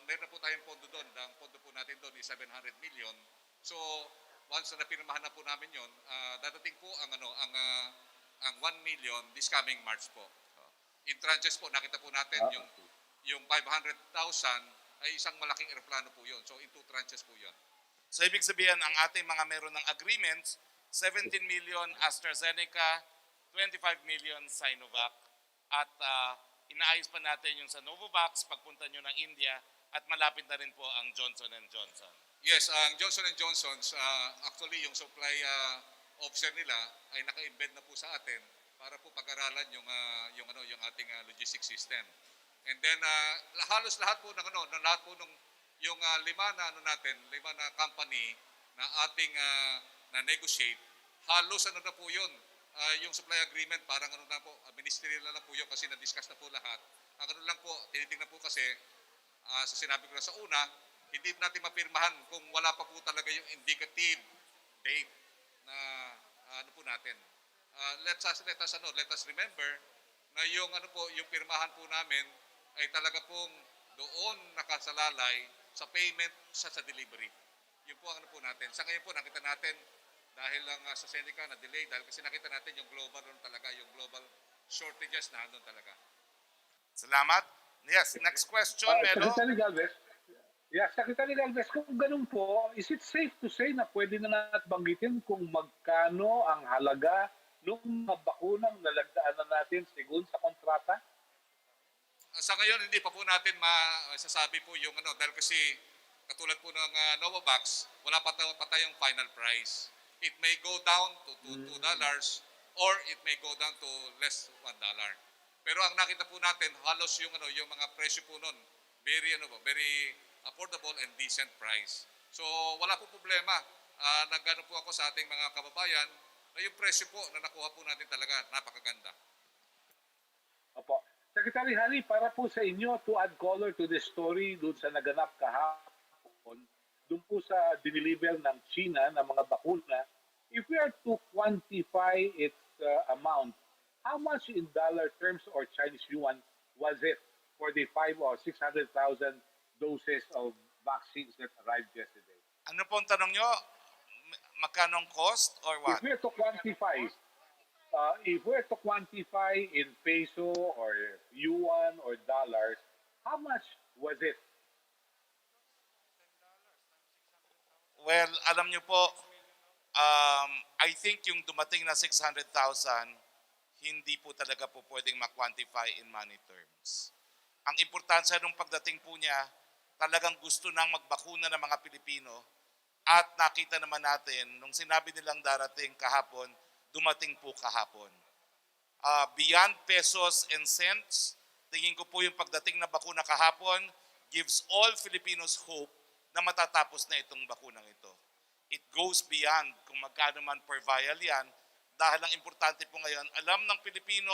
meron na po tayong pondo doon. Ang pondo po natin doon is 700 million. So once na napirmahan na po namin yun, dadating po ang 1 million this coming March po. In tranches po, nakita po natin yung 500,000 ay isang malaking eroplano po yun. So in 2 tranches po yun. So ibig sabihin, ang ating mga meron ng agreements, 17 million AstraZeneca, 25 million Sinovac, at inaayos pa natin yung sa Novavax, pagpunta nyo ng India, at malapit na rin po ang Johnson & Johnson. Yes, ang Johnson & Johnson's, actually yung supply officer nila ay naka-embed na po sa atin para po pag-aralan yung ating logistics system. And then halos lahat po yung lima na company na ating na negotiate, halos na po yun. Yung supply agreement parang ministerial na lang po yun kasi na-discuss na po lahat. Ang lang po, tinitingnan po kasi sa sinabi ko na sa una, hindi natin mapirmahan kung wala pa po talaga yung indicative date na po natin. Let us remember na yung yung pirmahan po namin ay talaga pong doon nakasalalay sa payment sa delivery. Yun po ang po natin. Sa ngayon po nakita natin dahil lang sa Seneca na delay dahil kasi nakita natin yung global shortages na doon talaga. Salamat. Yes, next question, Melo. Secretary Galvez. Yeah, Secretary Galvez, kung ganun po, is it safe to say na pwede na natin banggitin kung magkano ang halaga ng mga bakunang nalagdaan na natin sigun sa kontrata? Sa ngayon, hindi pa po natin masasabi po yung dahil kasi katulad po ng Novavax, wala pa tayong final price. It may go down to $2 or it may go down to less $1. Pero ang nakita po natin, halos yung mga presyo po nun, very affordable and decent price. So wala po problema. Nagano po ako sa ating mga kababayan na yung presyo po na nakuha po natin talaga napakaganda. Opo. Secretary Hari, para po sa inyo to add color to the story doon sa naganap kahapon, doon po sa diniliver ng China ng mga bakuna, if we are to quantify its amount, how much in dollar terms or Chinese yuan was it for the 500,000 or 600,000 doses of vaccines that arrived yesterday? Ano pong tanong nyo? Magkanong cost or what? If we're to quantify in peso or yuan or dollars, how much was it? Well, alam nyo po, I think yung dumating na 600,000, hindi po talaga po pwedeng ma-quantify in money terms. Ang importansya nung pagdating po niya, talagang gusto nang magbakuna ng mga Pilipino at nakita naman natin, nung sinabi nilang darating kahapon, dumating po kahapon. Beyond pesos and cents, tingin ko po yung pagdating na bakuna kahapon gives all Filipinos hope na matatapos na itong bakunang ito. It goes beyond kung magkano man per vial yan, dahil ang importante po ngayon, alam ng Pilipino,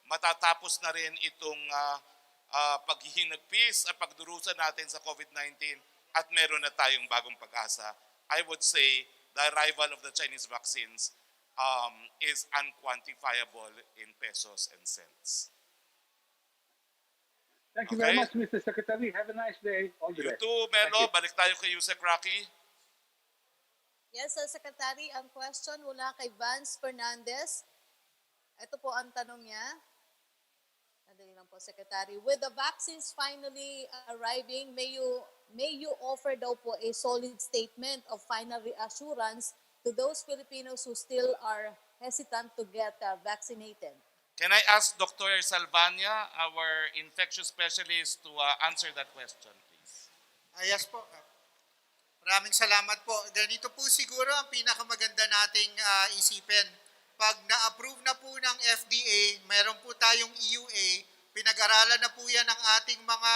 matatapos na rin itong paghihinagpis at pagdurusa natin sa COVID-19 at meron na tayong bagong pag-asa. I would say the arrival of the Chinese vaccines is unquantifiable in pesos and cents. Thank you very Okay. much, Mr. Secretary. Have a nice day. All the You best. too, Thank Melo. you. Balik tayo kay Yusek Roque. Yes, Secretary, ang question mula kay Vance Fernandez. Ito po ang tanong niya. Sandali lang po, Secretary. With the vaccines finally arriving, may you offer daw po a solid statement of final reassurance to those Filipinos who still are hesitant to get vaccinated? Can I ask Dr. Salvania, our infectious specialist, to answer that question, please? Yes po. Maraming salamat po. Ganito po siguro ang pinakamaganda nating isipin. Pag na-approve na po ng FDA, meron po tayong EUA, pinag-aralan na po yan ng ating mga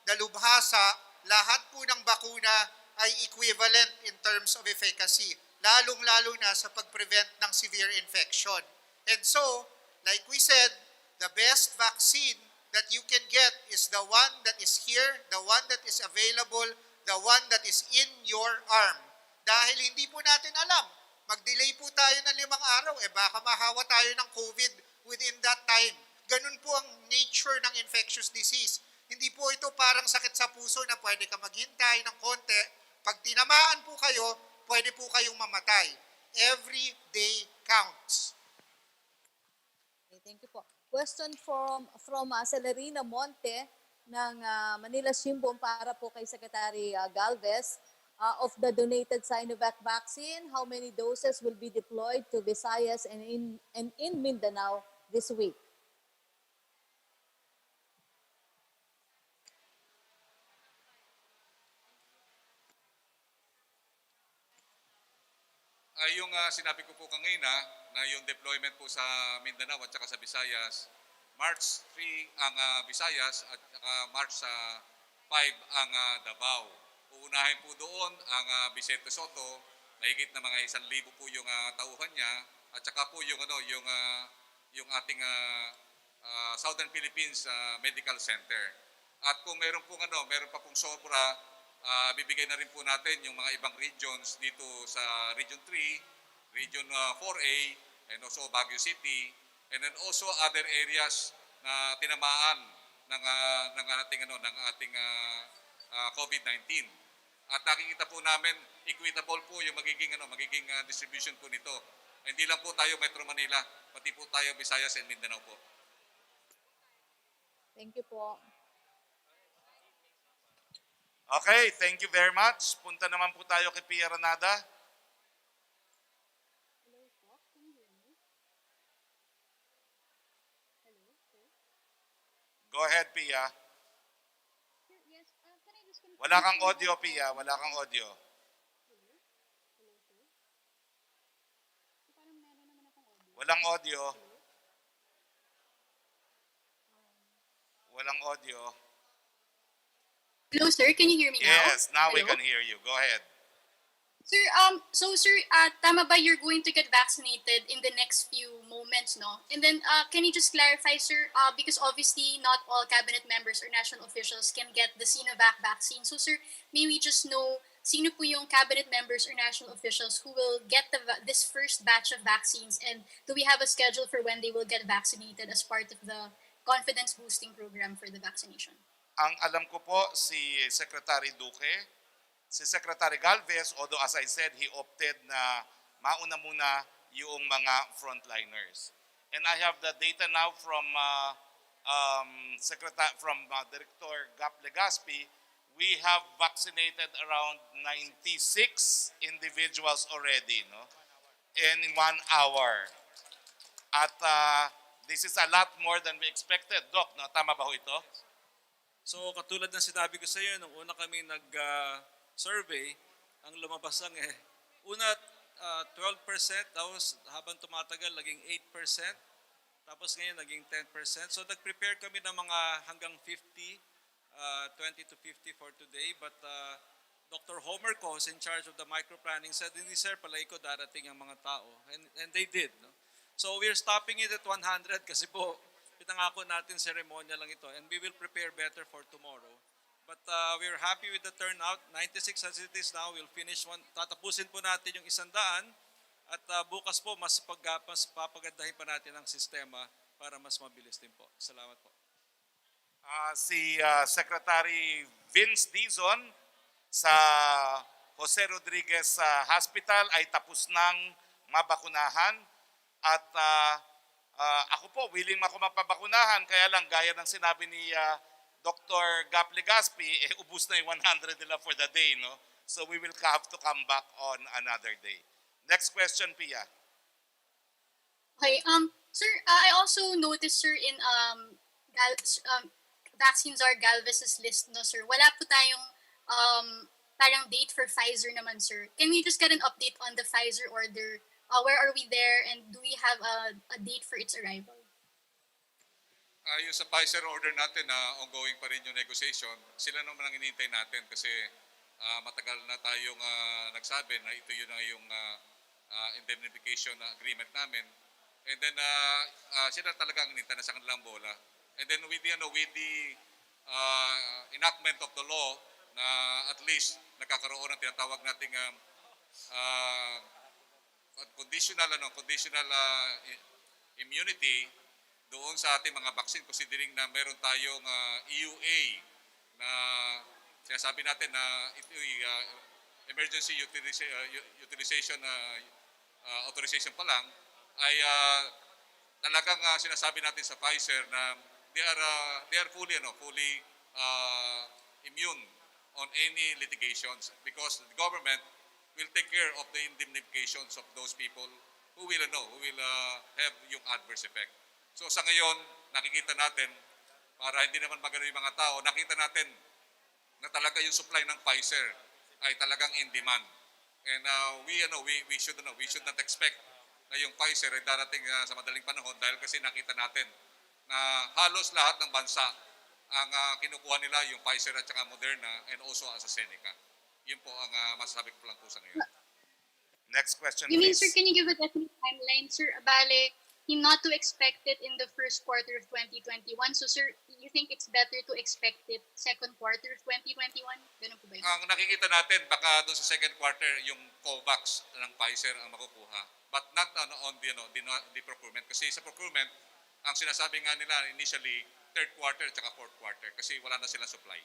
dalubhasa, lahat po ng bakuna ay equivalent in terms of efficacy, lalong-lalo na sa pag-prevent ng severe infection. And so, like we said, the best vaccine that you can get is the one that is here, the one that is available, the one that is in your arm. Dahil hindi po natin alam, mag-delay po tayo ng 5 araw, baka mahawa tayo ng COVID within that time. Ganun po ang nature ng infectious disease. Hindi po ito parang sakit sa puso na pwede ka maghintay ng konti. Pag tinamaan po kayo, pwede po kayong mamatay. Every day counts. Okay, thank you po. Question from Celerina Monte ng Manila Shimbong para po kay Secretary Galvez. Of the donated Sinovac vaccine, how many doses will be deployed to Visayas and in Mindanao this week? Yung sinabi ko po kanina na yung deployment po sa Mindanao at saka sa Visayas, March 3 ang Visayas at saka March 5 ang Davao. Uunahin po doon ang Vicente Soto, mahigit na mga 1,000 po yung tauhan niya at saka po yung yung ating Southern Philippines Medical Center. At kung meron pa pong sobra, bibigay na rin po natin yung mga ibang regions dito sa Region 3, Region 4A, and also Baguio City, and then also other areas na tinamaan ng ating COVID-19. At nakikita po namin equitable po yung magiging distribution po nito. Hindi lang po tayo Metro Manila, pati po tayo Visayas and Mindanao po. Thank you po. Okay, thank you very much. Punta naman po tayo kay Pia Ranada. Go ahead, Pia. Wala kang audio, Pia. Wala kang audio. Walang audio. Walang audio. Hello, sir. Can you hear me now? Yes, now we Hello? can hear you. Go ahead. Sir, sir, tama ba you're going to get vaccinated in the next few moments, no? And then, can you just clarify, sir, because obviously not all cabinet members or national officials can get the Sinovac vaccine. So, sir, may we just know sino po yung cabinet members or national officials who will get this first batch of vaccines, and do we have a schedule for when they will get vaccinated as part of the confidence boosting program for the vaccination? Ang alam ko po, si Secretary Duque, si Secretary Galvez, although as I said, he opted na mauna muna yung mga frontliners. And I have the data now from Director Gap Legaspi. We have vaccinated around 96 individuals already, no? In 1 hour. At this is a lot more than we expected. Doc, no? Tama ba ho ito? So katulad ng sinabi ko sa iyo, nung una kami nag-survey, ang lumabas lang una 12%, tapos habang tumatagal naging 8%, tapos ngayon naging 10%. So nag-prepare kami ng mga hanggang 50, 20 to 50 for today. But Dr. Homer Cos, in charge of the micro-planning, said, hindi sir, palay ko darating ang mga tao. And they did. No? So we're stopping it at 100 kasi po, pinangako natin seremonya lang ito, and we will prepare better for tomorrow. But we're happy with the turnout. 96 as it is now. We'll finish one. Tatapusin po natin yung 100 at bukas po mas papagandahin pa natin ang sistema para mas mabilis din po. Salamat po. Si Secretary Vince Dizon sa Jose Rodriguez Hospital ay tapos nang mabakunahan at ako po willing ako mapabakunahan, kaya lang gaya ng sinabi ni Dr. Gap Legaspi, ubus na yung 100 nila for the day, no? So we will have to come back on another day. Next question, Pia. Okay, sir, I also noticed, sir, in Vaccines Are Galvez's list, no, sir, wala po tayong parang date for Pfizer naman, sir. Can we just get an update on the Pfizer order? Where are we there, and do we have a date for its arrival? Yung sa Pfizer order natin na ongoing pa rin yung negotiation, sila naman ang hinihintay natin kasi matagal na tayong nagsabi na ito yun na yung indemnification agreement namin. And then sila talaga ang hinihintay na sa kanilang bola. And then with the enactment of the law na at least nagkakaroon ng tinatawag nating conditional immunity doon sa ating mga vaccine, considering na meron tayong EUA na sinasabi natin na ito emergency utilization authorization pa lang, ay talagang sinasabi natin sa Pfizer na they are fully immune on any litigations because the government will take care of the indemnifications of those people who will have yung adverse effect. So sa ngayon, nakikita natin, para hindi naman magano yung mga tao, nakita natin na talaga yung supply ng Pfizer ay talagang in demand. And we should not expect na yung Pfizer ay darating sa madaling panahon dahil kasi nakita natin na halos lahat ng bansa ang kinukuha nila yung Pfizer at saka Moderna and also AstraZeneca. Yun po ang masasabi ko lang po sa ngayon. Next question, You mean, please. sir, can you give a definite timeline, sir? Bale, not to expect it in the first quarter of 2021. So, sir, you think it's better to expect it second quarter of 2021? Ganun po ba yun? Ang nakikita natin, baka doon sa second quarter, yung COVAX ng Pfizer ang makukuha. But not on the procurement. Kasi sa procurement, ang sinasabi nga nila initially, third quarter at saka fourth quarter. Kasi wala na silang supply.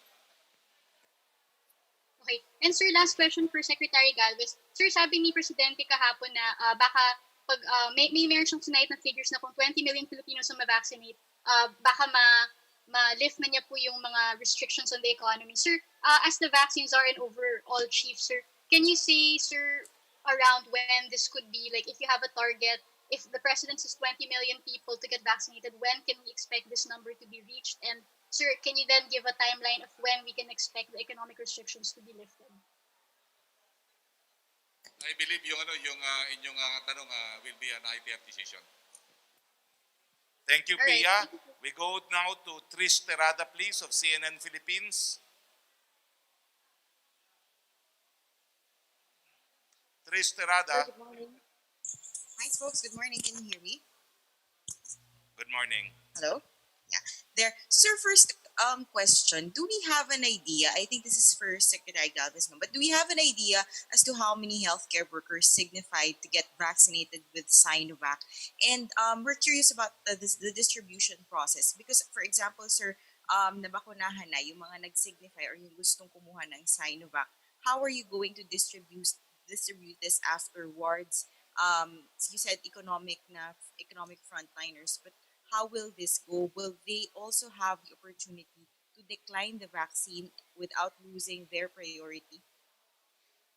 Okay. And sir, last question for Secretary Galvez. Sir, sabi ni Presidente kahapon na baka pag meron siyang tonight na figures na kung 20 million Filipinos ang ma-vaccinate, baka ma-lift na niya po yung mga restrictions on the economy. Sir, as the vaccines are an overall chief, sir, can you say, sir, around when this could be, like if you have a target, if the President says 20 million people to get vaccinated, when can we expect this number to be reached? And sir, can you then give a timeline of when we can expect the economic restrictions to be lifted? I believe yung inyong tanong will be an ITF decision. Thank you, All right. Pia. We go now to Trish Terada, please, of CNN Philippines. Trish Terada, Good morning. Hi, folks. Good morning. Can you hear me? good morning. Hello? Yeah. There. So, sir, first question. Do we have an idea? I think this is for Secretary Galvez, no? But do we have an idea as to how many healthcare workers signified to get vaccinated with Sinovac? And we're curious about the distribution process. Because, for example, sir, nabakunahan na yung mga nag-signify or yung gustong kumuha ng Sinovac. How are you going to distribute this afterwards? You said economic frontliners, but how will this go? Will they also have the opportunity to decline the vaccine without losing their priority?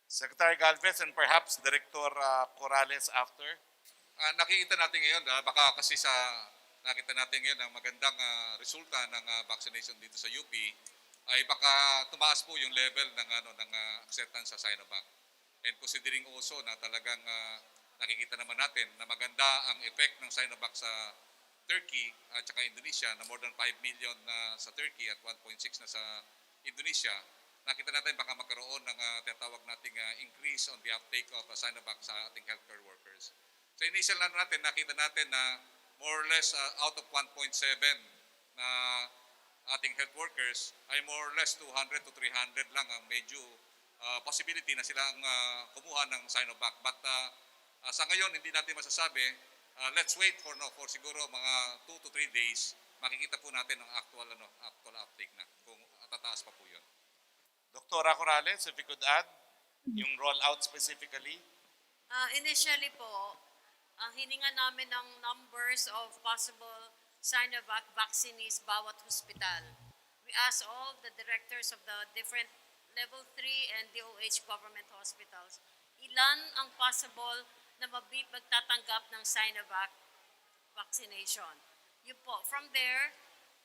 Secretary Galvez and perhaps Director Corrales after. Nakikita natin ngayon, baka kasi nakita natin ngayon ang magandang resulta ng vaccination dito sa UP ay baka tumaas po yung level ng acceptance sa Sinovac. And considering also na talagang nakikita naman natin na maganda ang effect ng Sinovac sa Turkey at saka Indonesia na more than 5 million na sa Turkey at 1.6 na sa Indonesia, nakita natin baka magkaroon ng tinatawag nating increase on the uptake of Sinovac sa ating healthcare workers. Sa initial natin, nakita natin na more or less out of 1.7 na ating health workers ay more or less 200 to 300 lang ang medyo possibility na silang kumuha ng Sinovac. But sa ngayon, hindi natin masasabi. Let's wait for siguro mga 2 to 3 days. Makikita po natin ang actual uptake na kung tataas pa po yun. Dr. Corrales, if you could add, yung rollout specifically. Initially po, hininga namin ng numbers of possible Sinovac vaccinees bawat hospital. We asked all the directors of the different level 3 and DOH government hospitals, ilan ang possible na magtatanggap ng Sinovac vaccination. Yun po, from there,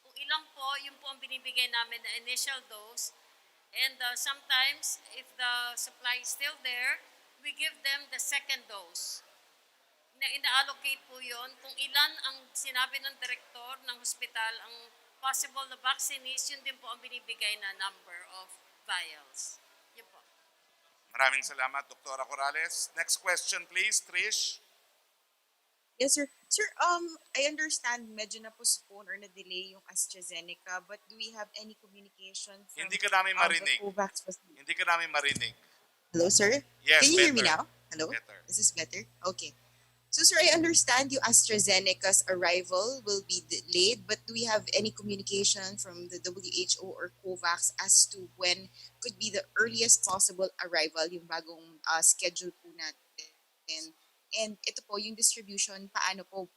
kung ilan po, yun po ang binibigay namin na initial dose. And sometimes, if the supply is still there, we give them the second dose. Na ina-allocate po yun. Kung ilan ang sinabi ng direktor ng hospital, ang possible na vaccinees, yun din po ang binibigay na number of vials. Yun po. Maraming salamat, Dr. Corrales. Next question, please, Trish. Yes, sir. Sir, I understand medyo na-postpone or na-delay yung AstraZeneca, but do we have any communication from Hindi ka namin marinig. the COVAX facility? Hindi ka namin marinig. Hello, sir? Yes, Can you hear me better. now? Hello? Better. Is this better? Okay. So, sir, I understand yung AstraZeneca's arrival will be delayed, but do we have any communication from the WHO or COVAX as to when could be the earliest possible arrival, yung bagong schedule po natin? And ito po, yung distribution, paano po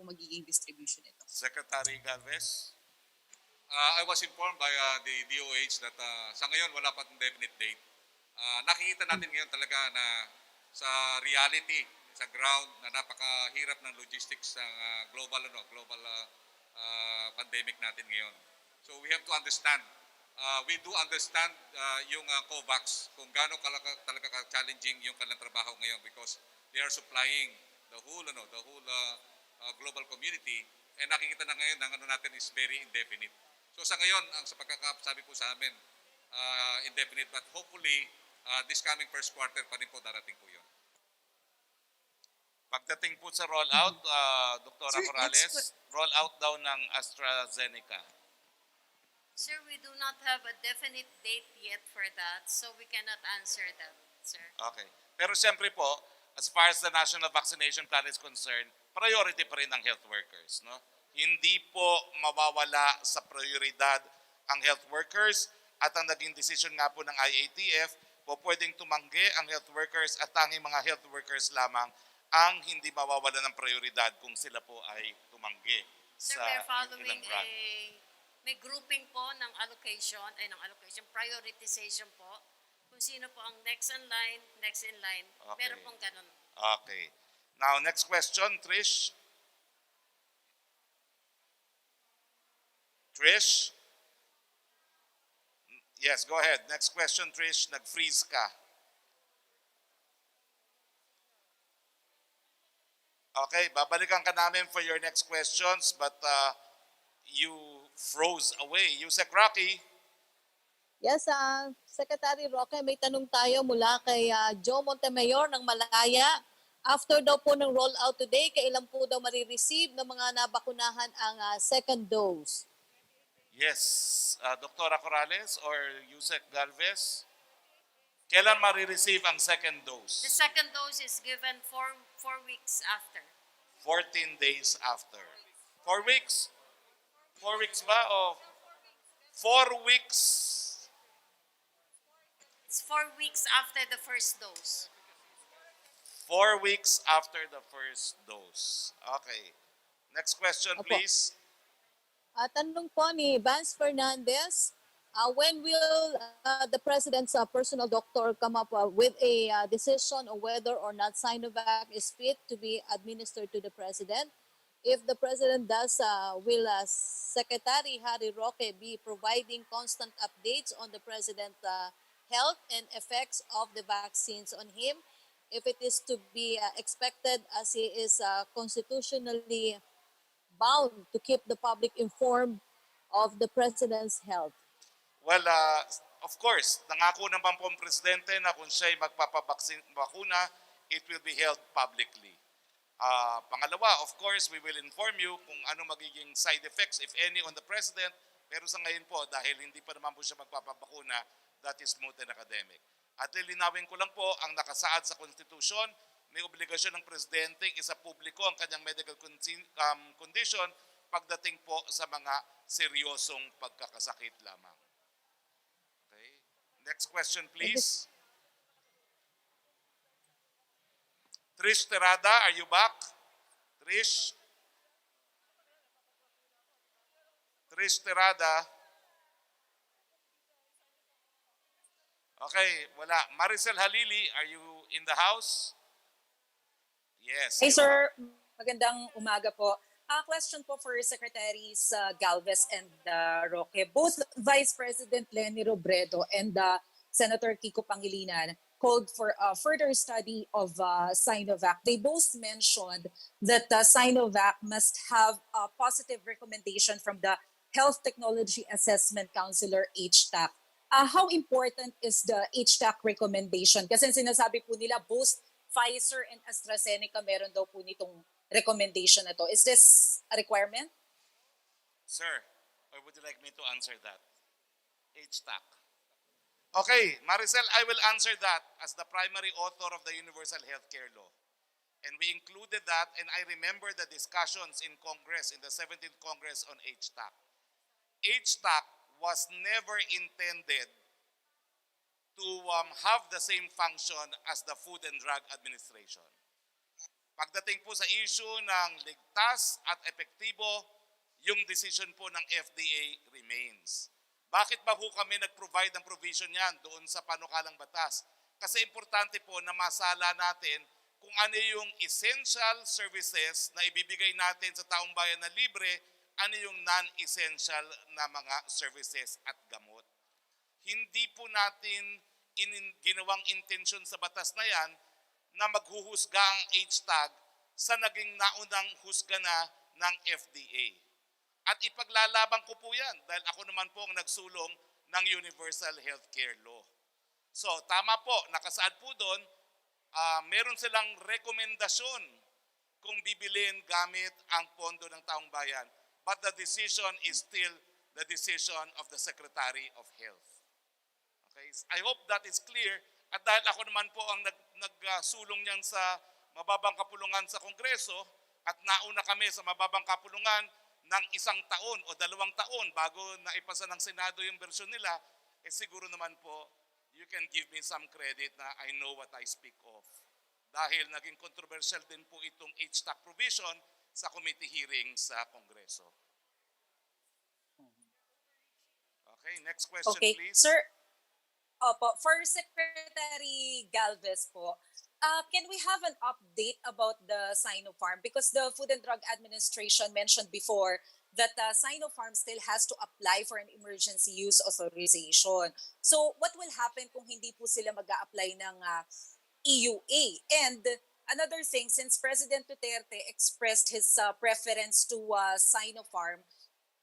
magiging distribution ito? Secretary Galvez. I was informed by the DOH that sa ngayon wala pa definite date. Nakikita natin ngayon talaga na sa reality, sa ground, na napakahirap ng logistics ng global pandemic natin ngayon. So we have to understand. We do understand yung COVAX kung gaano talaga ka-challenging yung kanilang trabaho ngayon because they are supplying the whole global community, and nakikita na ngayon ang natin is very indefinite. So sa ngayon, ang sa pagkakasabi po sa amin, indefinite, but hopefully this coming first quarter pa rin po darating po yun. Pagdating po sa rollout, Dr. Sir, Corrales, rollout daw ng AstraZeneca. Sir, we do not have a definite date yet for that, so we cannot answer that, sir. Okay. Pero siyempre po, as far as the national vaccination plan is concerned, priority pa rin ang health workers. No? Hindi po mawawala sa prioridad ang health workers at ang naging decision nga po ng IATF, po pwedeng tumanggi ang health workers at tanging mga health workers lamang ang hindi mawawala ng prioridad kung sila po ay tumanggi Sir, sa we're following ilang run. may grouping po ng allocation, prioritization po. Kung sino po ang next in line. Okay. Meron pong ganun. Okay. Now, next question, Trish. Trish? Yes, go ahead. Next question, Trish. Nag-freeze ka. Okay, babalikan ka namin for your next questions, but you froze away. Yusek Roque. Yes, Secretary Roque, may tanong tayo mula kay Joe Montemayor ng Malaya. After daw po ng rollout today, kailan po daw marireceive ng mga nabakunahan ang second dose? Yes, Dr. Corrales or Yusek Galvez. Kailan marireceive ang second dose? The second dose is given 4 weeks after. 14 days after. 4 weeks? 4 weeks ba o 4 weeks? It's 4 weeks after the first dose. 4 weeks after the first dose. Okay. Next question, Opo. please. Tanong po ni Vance Fernandez, when will the President's personal doctor come up with a decision on whether or not Sinovac is fit to be administered to the President? If the President does, will Secretary Harry Roque be providing constant updates on the President's health and effects of the vaccines on him? If it is to be expected, as he is constitutionally bound to keep the public informed of the President's health. Well, of course, nangako naman po ang Presidente na kung siya'y magpapabakuna, it will be held publicly. Pangalawa, of course, we will inform you kung ano magiging side effects, if any, on the President. Pero sa ngayon po, dahil hindi pa naman po siya magpapabakuna, that is moot and academic. At lilinawin ko lang po, ang nakasaad sa Constitution, may obligasyon ng Presidente isa publiko ang kanyang medical condition pagdating po sa mga seryosong pagkakasakit lamang. Okay. Next question, please. Trish Terada, are you back? Trish? Trish Terada? Okay, wala. Maricel Halili, are you in the house? Yes. Hey sir, magandang umaga po. Question po for Secretaries Galvez and Roque. Both Vice President Leni Robredo and Senator Kiko Pangilinan called for a further study of Sinovac. They both mentioned that Sinovac must have a positive recommendation from the Health Technology Assessment Counselor HTAC. How important is the HTAC recommendation? Kasi sinasabi po nila both Pfizer and AstraZeneca meron daw po nitong recommendation na to. Is this a requirement? Sir, or would you like me to answer that? HTAC. Okay, Maricel, I will answer that as the primary author of the Universal Healthcare Law. And we included that, and I remember the discussions in Congress, in the 17th Congress on HTAC. HTAC was never intended to have the same function as the Food and Drug Administration. Pagdating po sa issue ng ligtas at epektibo, yung decision po ng FDA remains. Bakit ba po kami nag-provide ng provision yan doon sa panukalang batas? Kasi importante po na masala natin kung ano yung essential services na ibibigay natin sa taong bayan na libre, ano yung non-essential na mga services at gamot. Hindi po natin ginawang intensyon sa batas na yan na maghuhusga ang HTAG sa naging naunang husga na ng FDA. At ipaglalaban ko po yan dahil ako naman po ang nagsulong ng Universal Healthcare Law. So tama po, nakasaad po doon, meron silang rekomendasyon kung bibilin gamit ang pondo ng taong bayan. But the decision is still the decision of the Secretary of Health. Okay? I hope that is clear. At dahil ako naman po ang nagsulong niyan sa mababang kapulungan sa Kongreso at nauna kami sa mababang kapulungan ng 1 taon o 2 taon bago naipasa ng Senado yung version nila, siguro naman po, you can give me some credit na I know what I speak of. Dahil naging controversial din po itong HTAC provision sa committee hearing sa Kongreso. Okay, next question please. Sir, opo, for Secretary Galvez po, can we have an update about the Sinopharm? Because the Food and Drug Administration mentioned before that Sinopharm still has to apply for an emergency use authorization. So what will happen kung hindi po sila mag-a-apply ng EUA? And another thing, since President Duterte expressed his preference to Sinopharm,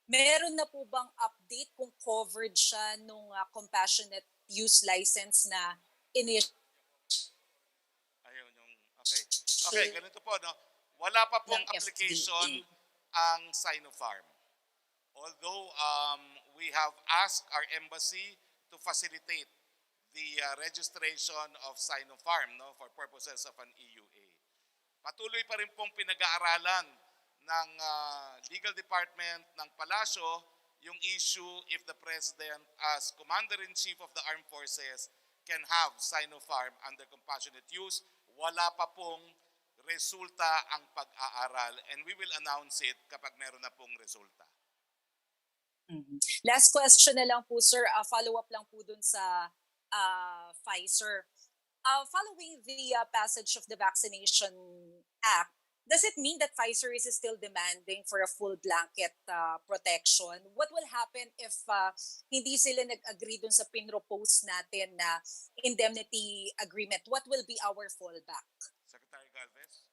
meron na po bang update kung covered siya nung compassionate use license na initial? Ayun yung, okay. Okay, ganito po, no? Wala pa pong application ang Sinopharm. Although we have asked our embassy to facilitate the registration of Sinopharm, no, for purposes of an EUA. Patuloy pa rin pong pinag-aaralan ng Legal Department ng Palasyo yung issue if the President as Commander-in-Chief of the Armed Forces can have Sinopharm under compassionate use. Wala pa pong resulta ang pag-aaral and we will announce it kapag meron na pong resulta. Last question na lang po sir, follow-up lang po dun sa Pfizer. Following the passage of the Vaccination Act, does it mean that Pfizer is still demanding for a full blanket protection? What will happen if hindi sila nag-agree dun sa pinropose natin na indemnity agreement? What will be our fallback? Secretary Galvez?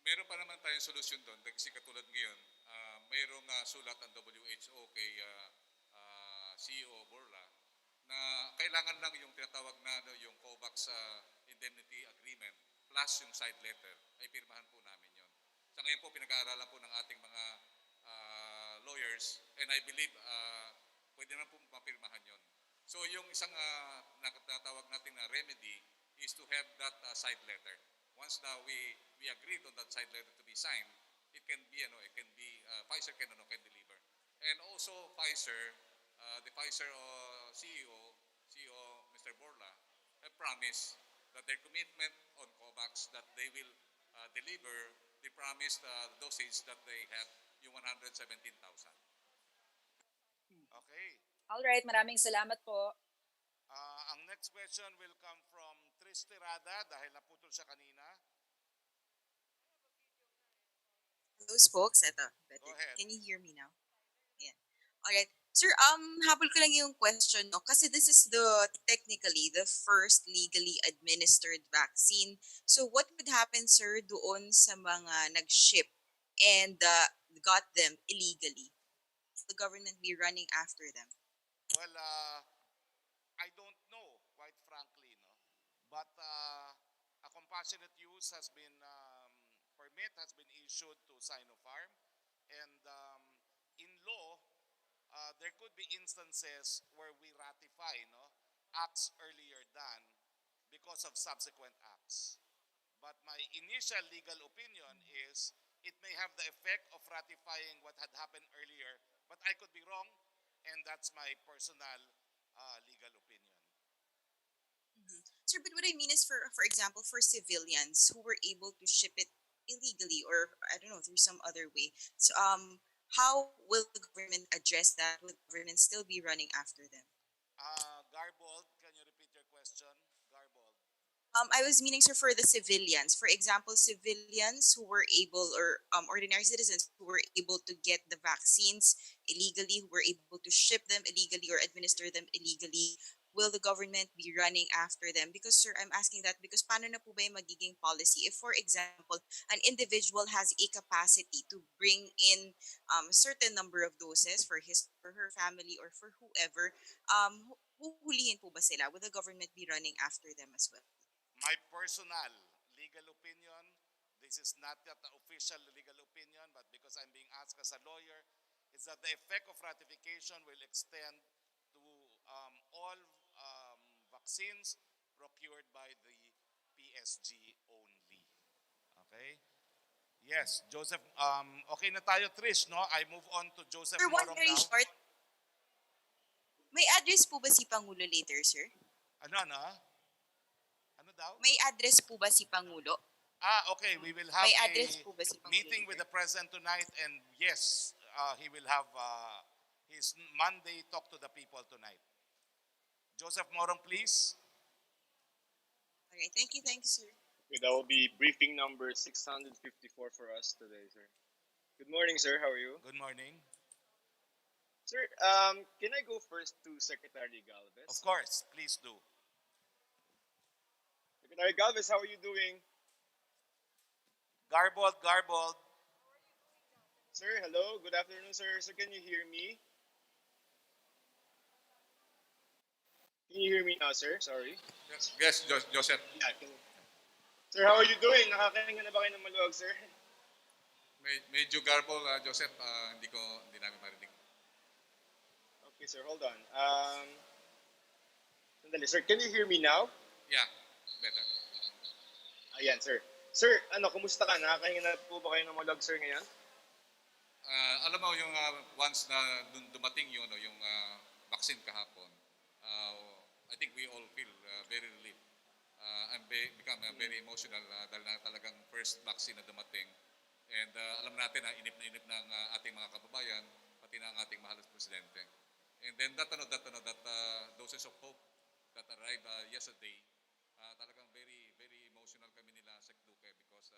Meron pa naman tayong solusyon doon. Kasi katulad ngayon, mayroong sulat ang WHO kay CEO Borla na kailangan lang yung tinatawag na yung COVAX indemnity agreement plus yung side letter ay pirmahan po namin yon. Sa ngayon po pinag-aaralan po ng ating mga lawyers, and I believe pwede naman po mapirmahan yon. So yung isang nakatawag natin na remedy is to have that side letter. Once na we agreed on that side letter to be signed, it can be Pfizer can deliver. And also Pfizer, the Pfizer CEO Mr. Borla have promised that their commitment on COVAX that they will deliver the promised dosage that they have, yung 117,000. Okay. All right, maraming salamat po. Ang next question will come from Tris Tirada dahil naputol siya kanina. Hello, folks. Ito, better. Go ahead. Can you hear me now? Yeah. Alright. Sir, habol ko lang yung question, no? Kasi this is technically the first legally administered vaccine. So what would happen, sir, doon sa mga nag-ship and got them illegally? Will the government be running after them? Well, I don't know, quite frankly, no. But a compassionate use permit has been issued to Sinopharm, and in law, there could be instances where we ratify, no, acts earlier done because of subsequent acts. But my initial legal opinion is it may have the effect of ratifying what had happened earlier, but I could be wrong, and that's my personal legal opinion. Sir, but what I mean is for example, for civilians who were able to ship it illegally or I don't know, through some other way. So how will the government address that? Will the government still be running after them? Garbold, can you repeat your question? Garbold. I was meaning, sir, for the civilians. For example, civilians who were able, or ordinary citizens who were able to get the vaccines illegally, who were able to ship them illegally or administer them illegally, will the government be running after them? Because, sir, I'm asking that because paano na po ba yung magiging policy? If, for example, an individual has a capacity to bring in a certain number of doses for his or her family or for whoever, huhulihin po ba sila? Will the government be running after them as well? My personal legal opinion, this is not yet the official legal opinion, but because I'm being asked as a lawyer, is that the effect of ratification will extend to all vaccines procured by the PSG only. Okay? Yes, Joseph, okay na tayo, Trish, no? I move on to Joseph Sir, one Morong very now. short. May address po ba si Pangulo later, sir? Ano? Ano daw? May address po ba si Pangulo? Okay, we will have May address po ba si a Pangulo meeting with later? the President tonight, and yes, he will have his Monday talk to the people tonight. Joseph Morong, please. Okay, thank you, sir. Okay, that will be briefing number 654 for us today, sir. Good morning, sir. How are you? Good morning. Sir, can I go first to Secretary Galvez? Of course, please do. Secretary Galvez, how are you doing? Garbold. Sir, hello. Good afternoon, sir. Sir, can you hear me? Can you hear me now, sir? Sorry. Yes, Joseph. Yeah, sir, how are you doing? Nakakahinga na ba kayo ng maluwag, sir? Medyo garble, Joseph. Hindi namin marinig. Okay, sir. Hold on. Sandali, sir. Can you hear me now? Yeah, better. Ayan, sir. Sir, kumusta ka? Nakakahinga na po ba kayo ng maluwag, sir, ngayon? Alam mo yung once na dumating yung vaccine kahapon, I think we all feel very relieved. I'm become very emotional dahil na talagang first vaccine na dumating. And alam natin na inip ng ating mga kababayan, pati na ang ating mahal na presidente. And then that doses of hope that arrived yesterday, talagang very very emotional kami nila sa Duque because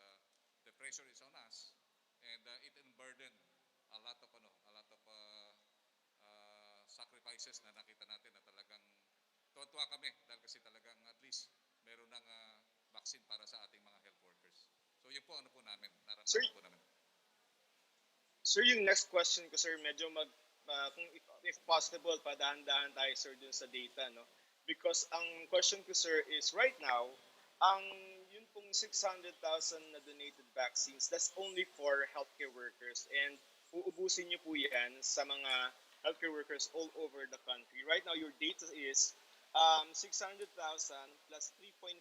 the pressure is on us, and it unburdened a lot of sacrifices na nakita natin na talagang tuwa kami dahil kasi talagang at least meron ng vaccine para sa ating mga health workers. So yun po naramdaman po namin. Sir, yung next question ko, sir, medyo kung if possible, padahan-dahan tayo, sir, dun sa data, no? Because ang question ko, sir, is right now, yun pong 600,000 na donated vaccines, that's only for healthcare workers. And uubusin niyo po yan sa mga healthcare workers all over the country. Right now, your data is 600,000 plus 3.5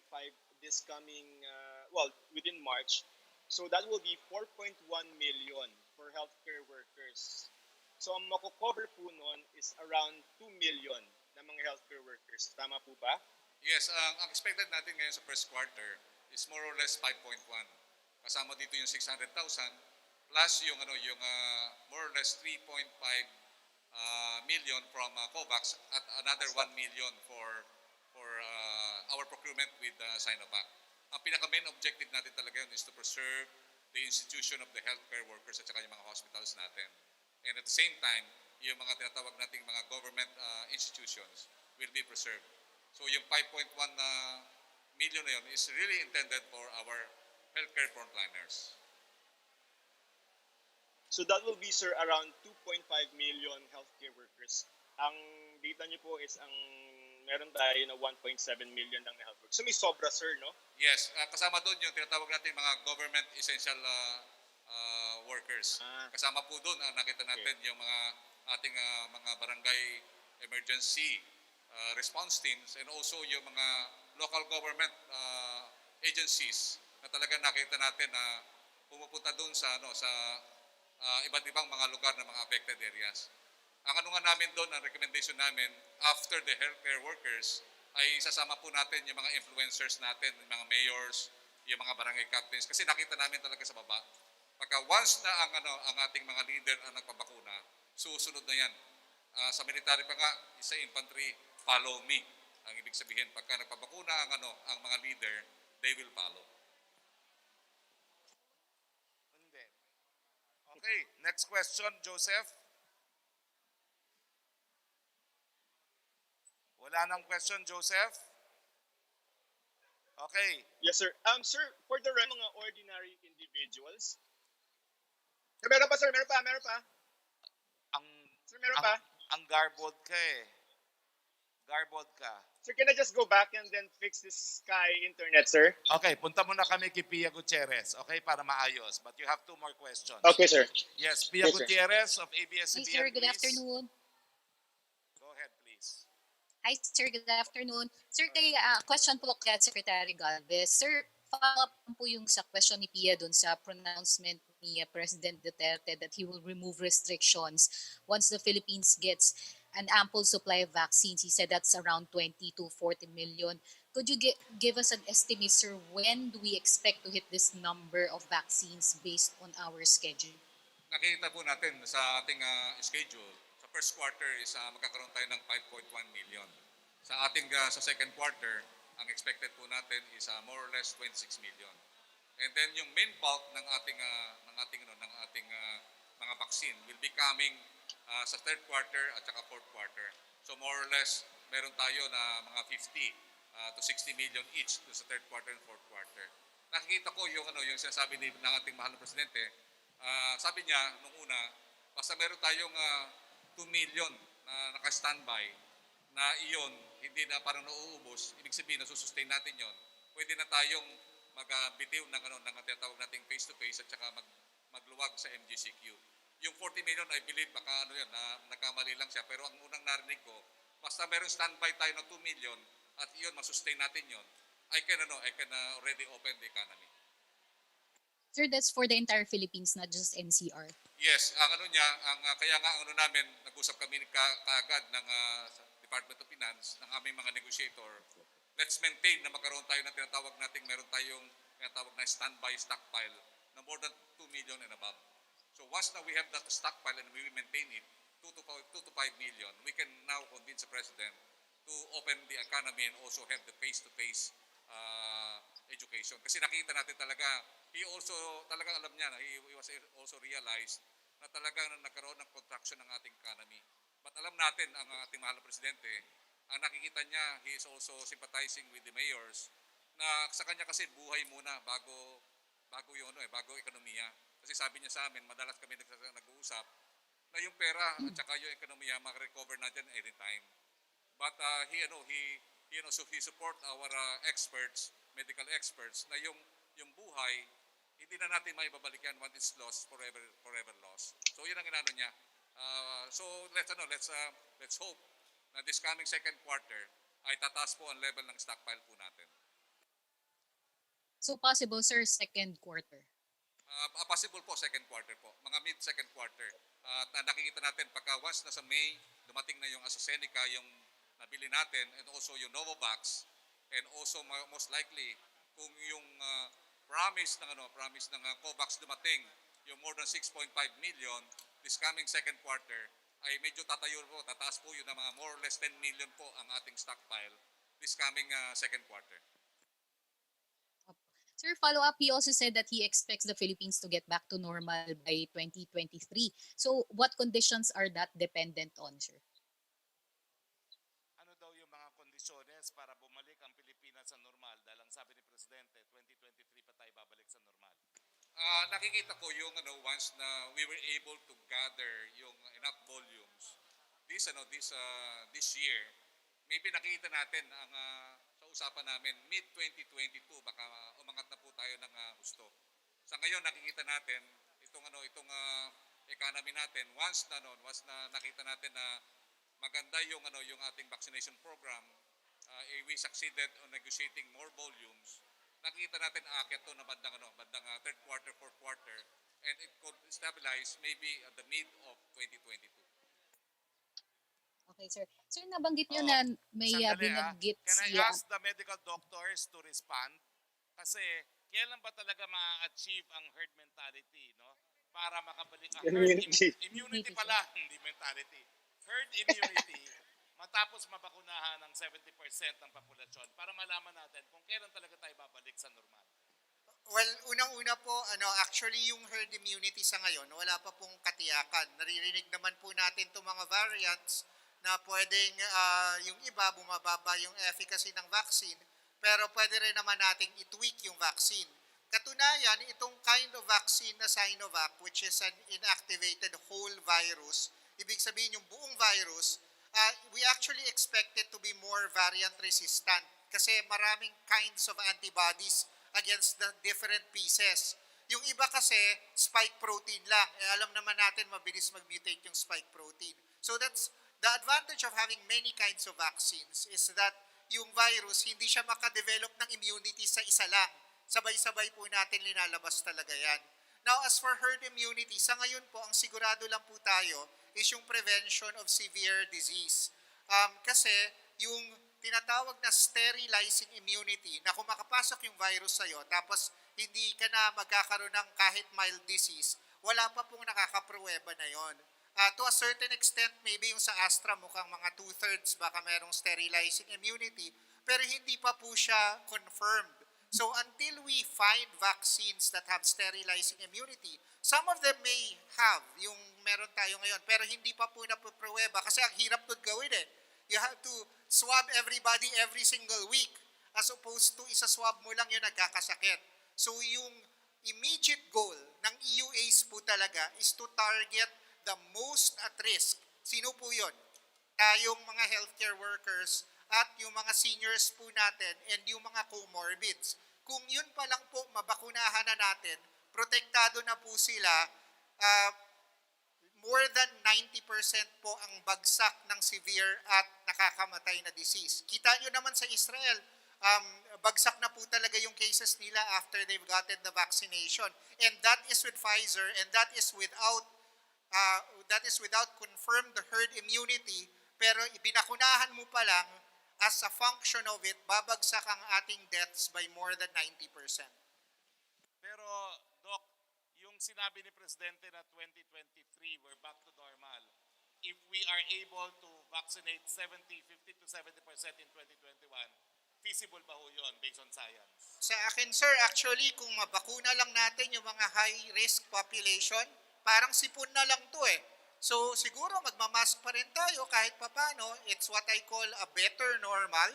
this coming, within March. So that will be 4.1 million for healthcare workers. So ang mako-cover po nun is around 2 million na mga healthcare workers. Tama po ba? Yes, ang expected natin ngayon sa first quarter is more or less 5.1. Kasama dito yung 600,000 plus yung more or less 3.5 million from COVAX at another 1 million for our procurement with Sinovac. Ang pinaka-main objective natin talaga yun is to preserve the institution of the healthcare workers at saka yung mga hospitals natin. And at the same time, yung mga tinatawag nating mga government institutions will be preserved. So yung 5.1 million na yun is really intended for our healthcare frontliners. So that will be, sir, around 2.5 million healthcare workers. Ang data niyo po is ang meron tayo na 1.7 million lang na health workers. So may sobra, sir, no? Yes, kasama doon yung tinatawag natin mga government essential workers. Kasama po doon, nakita natin yung mga ating mga barangay emergency response teams and also yung mga local government agencies na talaga nakita natin na pumupunta doon sa iba't ibang mga lugar ng mga affected areas. Ang nga namin doon, ang recommendation namin, after the healthcare workers, ay isasama po natin yung mga influencers natin, yung mga mayors, yung mga barangay captains, kasi nakita namin talaga sa baba. Pagka once na ang ating mga leader ang nagpabakuna, susunod na yan. Sa military pa nga, sa infantry, follow me. Ang ibig sabihin, pagka nagpabakuna ang mga leader, they will follow. Okay, next question, Joseph. Wala nang question, Joseph? Okay. Yes, sir. Sir, for the mga ordinary individuals, meron pa, sir, meron pa. Sir, meron pa. Ang garbled ka eh. Garbled ka. Sir, can I just go back and then fix this Sky internet, sir? Okay, punta muna kami kay Pia Gutierrez, okay, para maayos. But you have 2 more questions. Okay, sir. Yes, Pia Yes, sir. Gutierrez of ABS-CBN, Hi, sir. Good please. afternoon. Go ahead, please. Hi, sir. Good afternoon. Sir, question po kay Secretary Galvez. Sir, follow-up po yung sa question ni Pia dun sa pronouncement ni President Duterte that he will remove restrictions once the Philippines gets an ample supply of vaccines. He said that's around 20 to 40 million. Could you give us an estimate, sir, when do we expect to hit this number of vaccines based on our schedule? Nakikita po natin sa ating schedule, sa first quarter is magkakaroon tayo ng 5.1 million. Sa ating sa second quarter, ang expected po natin is more or less 26 million. And then yung main bulk ng ating mga vaccine will be coming sa third quarter at saka fourth quarter. So more or less, meron tayo na mga 50 to 60 million each sa third quarter and fourth quarter. Nakikita ko yung sinasabi ng ating mahal na presidente. Sabi niya nung una, basta meron tayong 2 million na naka-standby na iyon hindi na parang nauubos, ibig sabihin na susustain natin yon. Pwede na tayong magbitiw ng tinatawag nating face-to-face at saka magluwag sa MGCQ. Yung 40 million, I believe, baka nagkamali lang siya. Pero ang unang narinig ko, basta meron standby tayo ng 2 million at iyon, masustain natin yon, I can already open the economy. Sir, that's for the entire Philippines, not just NCR. Yes, kaya nga namin, nag-usap kami kaagad ng Department of Finance, ng aming mga negotiator. Let's maintain na magkaroon tayo ng meron tayong tinatawag na standby stockpile na more than 2 million and above. So once na we have that stockpile and we will maintain it, 2 to 5 million, we can now convince the President to open the economy and also have the face-to-face education. Kasi nakita natin talaga, he also, talagang alam niya, he was also realized na talagang nagkaroon ng contraction ng ating economy. But alam natin, ang ating mahal na Presidente, ang nakikita niya, he is also sympathizing with the mayors na sa kanya kasi buhay muna bago ekonomiya. Kasi sabi niya sa amin, madalas kami nag-uusap na yung pera at saka yung ekonomiya mag-recover natin anytime. But he support our experts, medical experts, na yung buhay hindi na natin maibabalik yan. What is lost, forever lost. So yun ang inano niya. So let's hope na this coming second quarter ay tataas po ang level ng stockpile po natin. So possible, sir, second quarter. Possible po second quarter po, mga mid-second quarter. At nakikita natin pagka once na sa May, dumating na yung AstraZeneca, yung nabili natin, and also yung Novavax, and also most likely kung yung promise ng COVAX dumating, yung more than 6.5 million, this coming second quarter, ay medyo tataas po yun na mga more or less 10 million po ang ating stockpile this coming second quarter. Sir, follow up, he also said that he expects the Philippines to get back to normal by 2023. So what conditions are that dependent on, sir? Ano daw yung mga kondisyones para bumalik ang Pilipinas sa normal? Dahil ang sabi ni Presidente, 2023 pa tayo babalik sa normal. Nakikita ko yung once na we were able to gather yung enough volumes this year, maybe nakikita natin ang sa usapan namin mid 2022 baka umangat na po tayo ng gusto. Sa ngayon nakikita natin itong economy natin once na nakita natin na maganda yung ating vaccination program, we succeeded on negotiating more volumes. Nakikita natin aakyat to na bandang third quarter, fourth quarter, and it could stabilize maybe at the mid of 2022. Okay, sir. Sir, nabanggit nyo na may binanggit Can I siya. ask the medical doctors to respond? Kasi kailan ba talaga ma-achieve ang herd mentality, no? Para makabalik ang immunity pala, hindi mentality. Herd immunity matapos mabakunahan ng 70% ng populasyon para malaman natin kung kailan talaga tayo babalik sa normal. Well, unang-una po, actually yung herd immunity sa ngayon, wala pa pong katiyakan. Naririnig naman po natin itong mga variants na pwedeng yung iba bumababa yung efficacy ng vaccine, pero pwede rin naman nating i-tweak yung vaccine. Katunayan, itong kind of vaccine na Sinovac, which is an inactivated whole virus, ibig sabihin yung buong virus, we actually expect it to be more variant resistant kasi maraming kinds of antibodies against the different pieces. Yung iba kasi, spike protein lang. Alam naman natin, mabilis mag-mutate yung spike protein. So that's the advantage of having many kinds of vaccines is that yung virus, hindi siya makadevelop ng immunity sa isa lang. Sabay-sabay po natin linalabas talaga yan. Now, as for herd immunity, sa ngayon po, ang sigurado lang po tayo is yung prevention of severe disease. Kasi yung tinatawag na sterilizing immunity, na kung makapasok yung virus sa'yo, tapos hindi ka na magkakaroon ng kahit mild disease, wala pa pong nakakapruweba na yon. To a certain extent, maybe yung sa Astra mukhang mga 2/3 baka merong sterilizing immunity, pero hindi pa po siya confirmed. So until we find vaccines that have sterilizing immunity, some of them may have yung meron tayo ngayon, pero hindi pa po napapruweba kasi ang hirap doon gawin eh. You have to swab everybody every single week as opposed to isa-swab mo lang yung nagkakasakit. So yung immediate goal ng EUAs po talaga is to target the most at risk. Sino po yun? Tayong mga healthcare workers at yung mga seniors po natin and yung mga comorbids. Kung yun pa lang po mabakunahan na natin, protektado na po sila, more than 90% po ang bagsak ng severe at nakakamatay na disease. Kita nyo naman sa Israel, bagsak na po talaga yung cases nila after they've gotten the vaccination. And that is with Pfizer, and that is without confirmed herd immunity, pero binakunahan mo pa lang, as a function of it, babagsak ang ating deaths by more than 90%. Pero, Doc, yung sinabi ni Presidente na 2023, we're back to normal. If we are able to vaccinate 50 to 70% in 2021, feasible ba ho yun based on science? Sa akin, sir, actually, kung mabakuna lang natin yung mga high-risk population, parang sipon na lang to eh. So, siguro magmamask pa rin tayo kahit papano. It's what I call a better normal.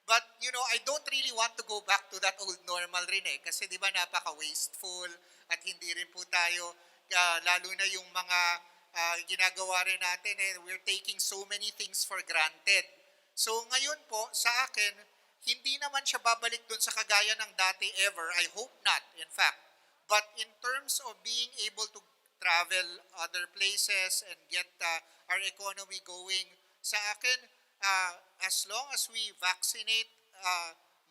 But, I don't really want to go back to that old normal rin eh. Kasi di ba napaka-wasteful at hindi rin po tayo, lalo na yung mga ginagawa rin natin eh, we're taking so many things for granted. So, ngayon po, sa akin, hindi naman siya babalik dun sa kagaya ng dati ever. I hope not, in fact. But in terms of being able to travel other places and get our economy going, sa akin, as long as we vaccinate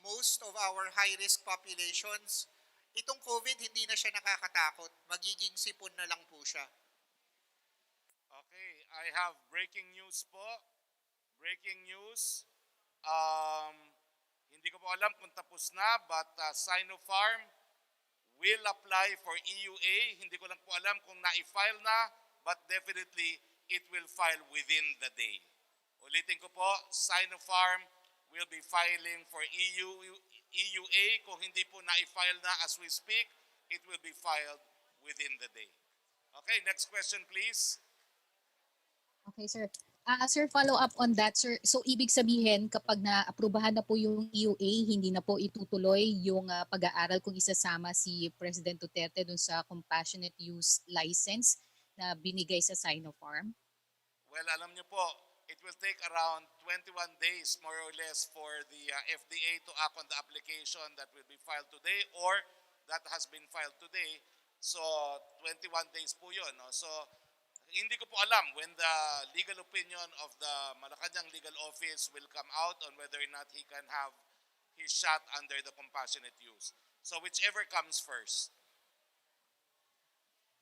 most of our high-risk populations, itong COVID hindi na siya nakakatakot. Magiging sipon na lang po siya. Okay, I have breaking news po. Breaking news. Hindi ko po alam kung tapos na, but Sinopharm will apply for EUA. Hindi ko lang po alam kung na-file na, but definitely it will file within the day. Ulitin ko po, Sinopharm will be filing for EUA. Kung hindi po na-file na as we speak, it will be filed within the day. Okay, next question please. Okay, sir. Sir, follow up on that, sir. So, ibig sabihin, kapag na-aprubahan na po yung EUA, hindi na po itutuloy yung pag-aaral kung isasama si President Duterte dun sa compassionate use license na binigay sa Sinopharm? Well, alam niyo po, it will take around 21 days more or less for the FDA to act on the application that will be filed today or that has been filed today. So, 21 days po yun. No? So, hindi ko po alam when the legal opinion of the Malacanang Legal Office will come out on whether or not he can have his shot under the compassionate use. So whichever comes first.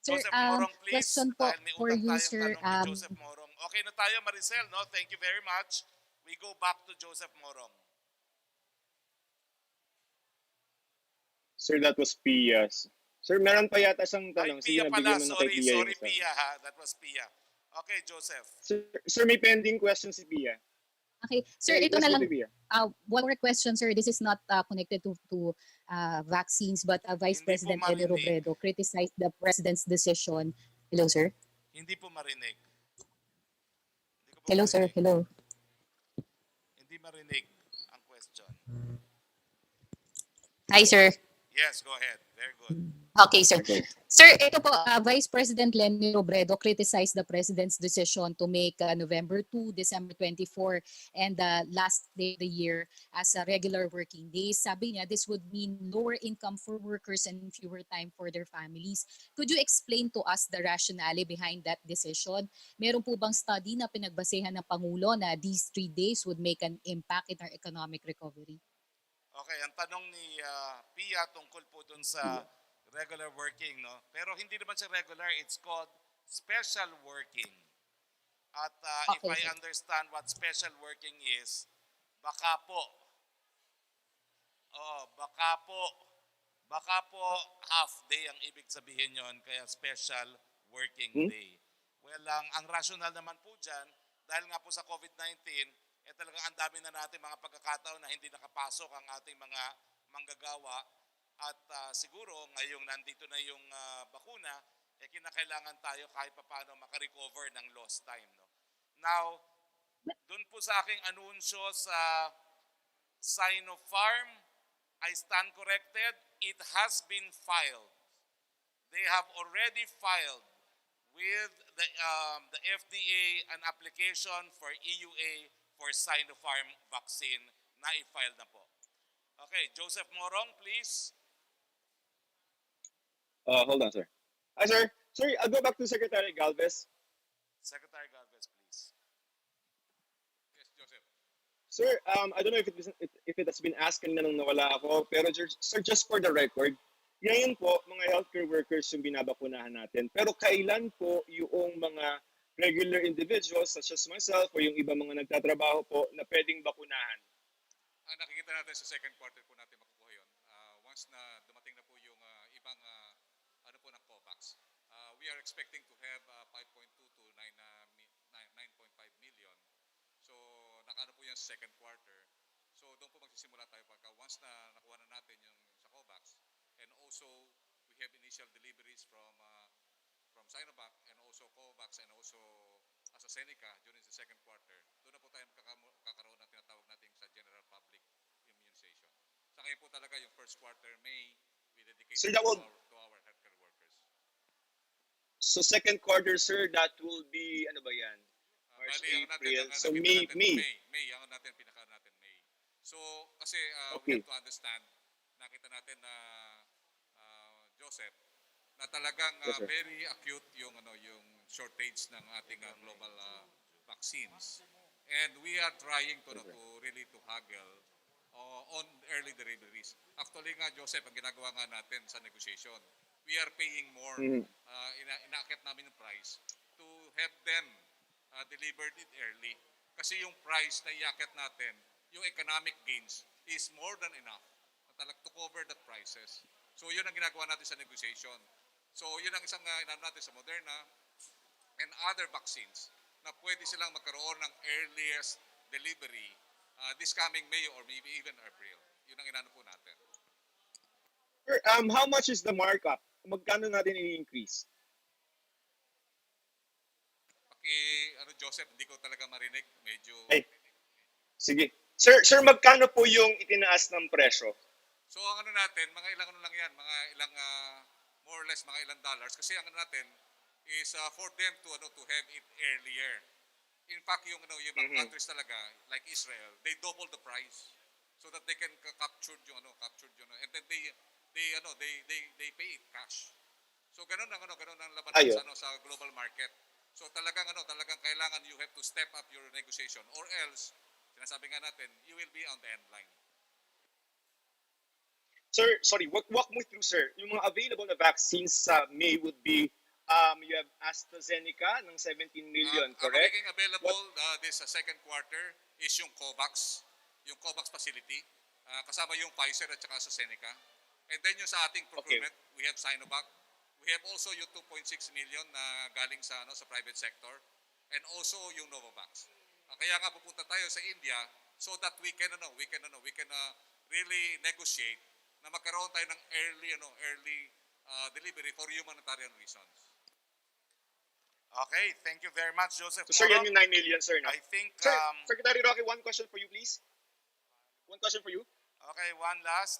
Sir, Joseph Morong, please. question po Dahil may for utang you, tayong sir. tanong ni Joseph Morong. Okay na tayo, Maricel, no? Thank you very much. We go back to Joseph Morong. Sir, that was Pia's. Sir, meron pa yata siyang Ay, tanong. Sige, Pia nabigyan pala. mo na kay Pia Sorry, yung isa. Pia, ha? That was Pia. Okay, Joseph. Sir, may pending question si Pia. Okay. Sir, Okay, ito let's na go lang. to Pia. One more question, sir. This is not connected to vaccines, but Vice Hindi po President Lenny marinig. Robredo criticized the President's decision. Hello, sir? Hindi po marinig. Hindi ko po Hello, sir. marinig. Hello. Hindi marinig ang question. Hi, sir. Yes, go ahead. Very good. Okay, sir. Sir, ito po, Vice President Lenny Robredo criticized the President's decision to make November 2, December 24, and the last day of the year as a regular working days. Sabi niya, this would mean lower income for workers and fewer time for their families. Could you explain to us the rationale behind that decision? Meron po bang study na pinagbasehan ng Pangulo na these 3 days would make an impact in our economic recovery? Okay, ang tanong ni Pia tungkol po dun sa regular working, no? Pero hindi naman siya regular, it's called special working. At if Okay, I sir. understand what special working is, baka po, baka po half day ang ibig sabihin yon, kaya special working day. Well, ang rational naman po dyan, dahil nga po sa COVID-19, talagang ang dami na natin mga pagkakataon na hindi nakapasok ang ating mga manggagawa. At siguro ngayong nandito na yung bakuna, kinakailangan tayo kahit papaano makarecover ng lost time. No? Now, dun po sa aking anunsyo sa Sinopharm, I stand corrected. It has been filed. They have already filed with the FDA an application for EUA for Sinopharm vaccine na i-file na po. Okay, Joseph Morong, please. Hold on, sir. Hi, sir. Sir, I'll go back to Secretary Galvez. Secretary Galvez, please. Yes, Joseph. Sir, I don't know if it has been asked kanina nung nawala ako, pero sir, just for the record, ngayon po, mga healthcare workers yung binabakunahan natin. Pero kailan po yung mga regular individuals such as myself o yung iba mga nagtatrabaho po na pwedeng bakunahan? Nakikita natin sa second quarter po natin makukuha yun. Once na dumating na po yung ibang ano po ng COVAX, we are expecting to have 5.2 to 9.5 million. So, nakaano po yan sa second quarter. So, doon po magsisimula tayo pagka once na nakuha na natin yung sa COVAX. And also, we have initial deliveries from Sinovac and also COVAX and also AstraZeneca during the second quarter. Doon na po tayo kakaroon ng tinatawag natin sa general public immunization. Sa ngayon po talaga yung first quarter, May, we dedicate Sir, to our healthcare workers. So second quarter, sir, that will be, ano ba yan? March, Bali, ang April, natin, so May. May. Ang natin, pinaka natin May. So, kasi we Okay. have to understand, nakita natin na Joseph, na talagang Yes, sir. very acute yung yung shortage ng ating global vaccines. And we are trying to really to haggle on early deliveries. Actually nga, Joseph, ang ginagawa nga natin sa negotiation, we are paying more. Inaakit namin yung price to have them delivered it early. Kasi yung price na iakit natin, yung economic gains is more than enough to cover that prices. So yun ang ginagawa natin sa negotiation. So yun ang isang inano natin sa Moderna and other vaccines na pwede silang magkaroon ng earliest delivery this coming May or maybe even April. Yun ang inano po natin. Sir, how much is the markup? Magkano natin i-increase? Joseph, hindi ko talaga marinig. Medyo... Ay, sige. Sir, magkano po yung itinaas ng presyo? So ang natin, mga ilang lang yan, mga ilang more or less mga ilang dollars kasi ang natin is for them to have it earlier. In fact, yung ibang countries talaga like Israel, they double the price so that they can capture yung and then they pay it cash. So ganun ang labanan sa global market. So talagang kailangan you have to step up your negotiation or else sinasabi nga natin you will be on the end line. Sir, sorry, walk me through, sir. Yung mga available na vaccines sa May would be you have AstraZeneca ng 17 million, correct? Ang magiging available this second quarter is yung COVAX facility, kasama yung Pfizer at saka AstraZeneca. And then yung sa ating procurement, we have Sinovac. We have also yung 2.6 million na galing sa private sector and also yung Novavax. Kaya nga pupunta tayo sa India so that we can really negotiate na magkaroon tayo ng early delivery for humanitarian reasons. Okay, thank you very much, Joseph. So, sir, yan yung 9 million, sir, no? I think... Sir, Secretary Roque, one question for you, please. One question for you. Okay, one last.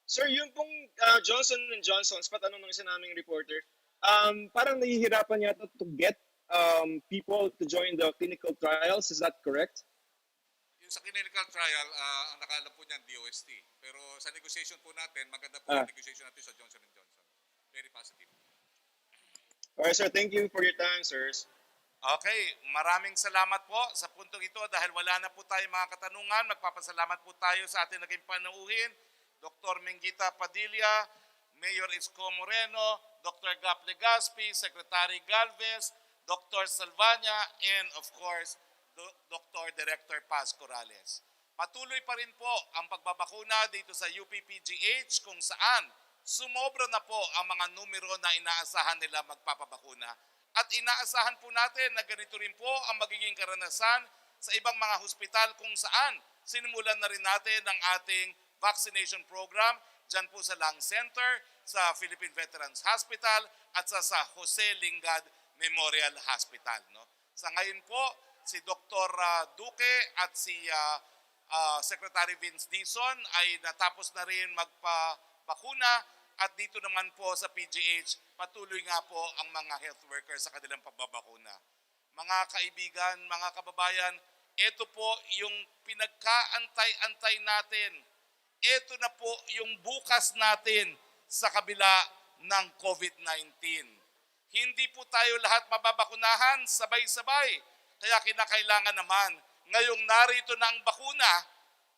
Sir, yung pong Johnson & Johnson, patanong ng isa naming reporter, parang nahihirapan yata to get people to join the clinical trials. Is that correct? Yung sa clinical trial, ang nakaalam po niyan, DOST. Pero sa negotiation po natin, maganda po ang negotiation natin sa Johnson & Johnson. Very positive. Alright, sir. Thank you for your time, sirs. Okay, maraming salamat po sa puntong ito dahil wala na po tayo mga katanungan. Magpapasalamat po tayo sa ating naging panuuhin. Dr. Mingita Padilla, Mayor Isko Moreno, Dr. Gap Legaspi, Secretary Galvez, Dr. Salvania, and of course, Dr. Director Paz Corrales. Patuloy pa rin po ang pagbabakuna dito sa UPPGH kung saan sumobra na po ang mga numero na inaasahan nila magpapabakuna. At inaasahan po natin na ganito rin po ang magiging karanasan sa ibang mga hospital kung saan sinimulan na rin natin ang ating vaccination program dyan po sa Lung Center, sa Philippine Veterans Hospital at sa Jose Lingad Memorial Hospital. No? Sa ngayon po, si Dr. Duque at si Secretary Vince Dizon ay natapos na rin magpabakuna at dito naman po sa PGH patuloy nga po ang mga health workers sa kanilang pagbabakuna. Mga kaibigan, mga kababayan, ito po yung pinagkaantay-antay natin. Ito na po yung bukas natin sa kabila ng COVID-19. Hindi po tayo lahat mababakunahan sabay-sabay. Kaya kinakailangan naman, ngayong narito na ang bakuna,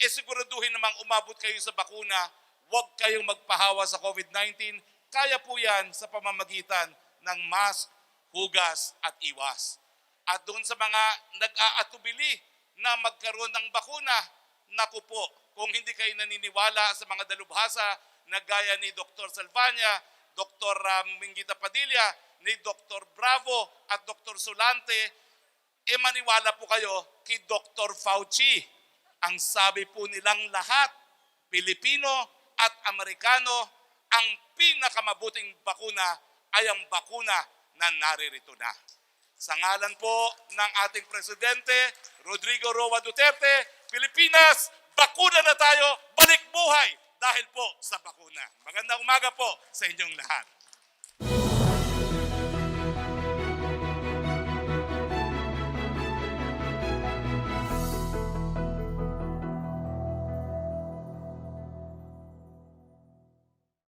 siguraduhin namang umabot kayo sa bakuna, huwag kayong magpahawa sa COVID-19. Kaya po yan sa pamamagitan ng mask, hugas at iwas. At doon sa mga nag-aatubili na magkaroon ng bakuna, naku po, kung hindi kayo naniniwala sa mga dalubhasa na gaya ni Dr. Salvania, Dr. Mingita Padilla, ni Dr. Bravo at Dr. Solante, maniwala po kayo kay Dr. Fauci. Ang sabi po nilang lahat, Pilipino at Amerikano, ang pinakamabuting bakuna ay ang bakuna na naririto na. Sa ngalan po ng ating Presidente, Rodrigo Roa Duterte, Pilipinas, bakuna na tayo, balik buhay dahil po sa bakuna. Magandang umaga po sa inyong lahat.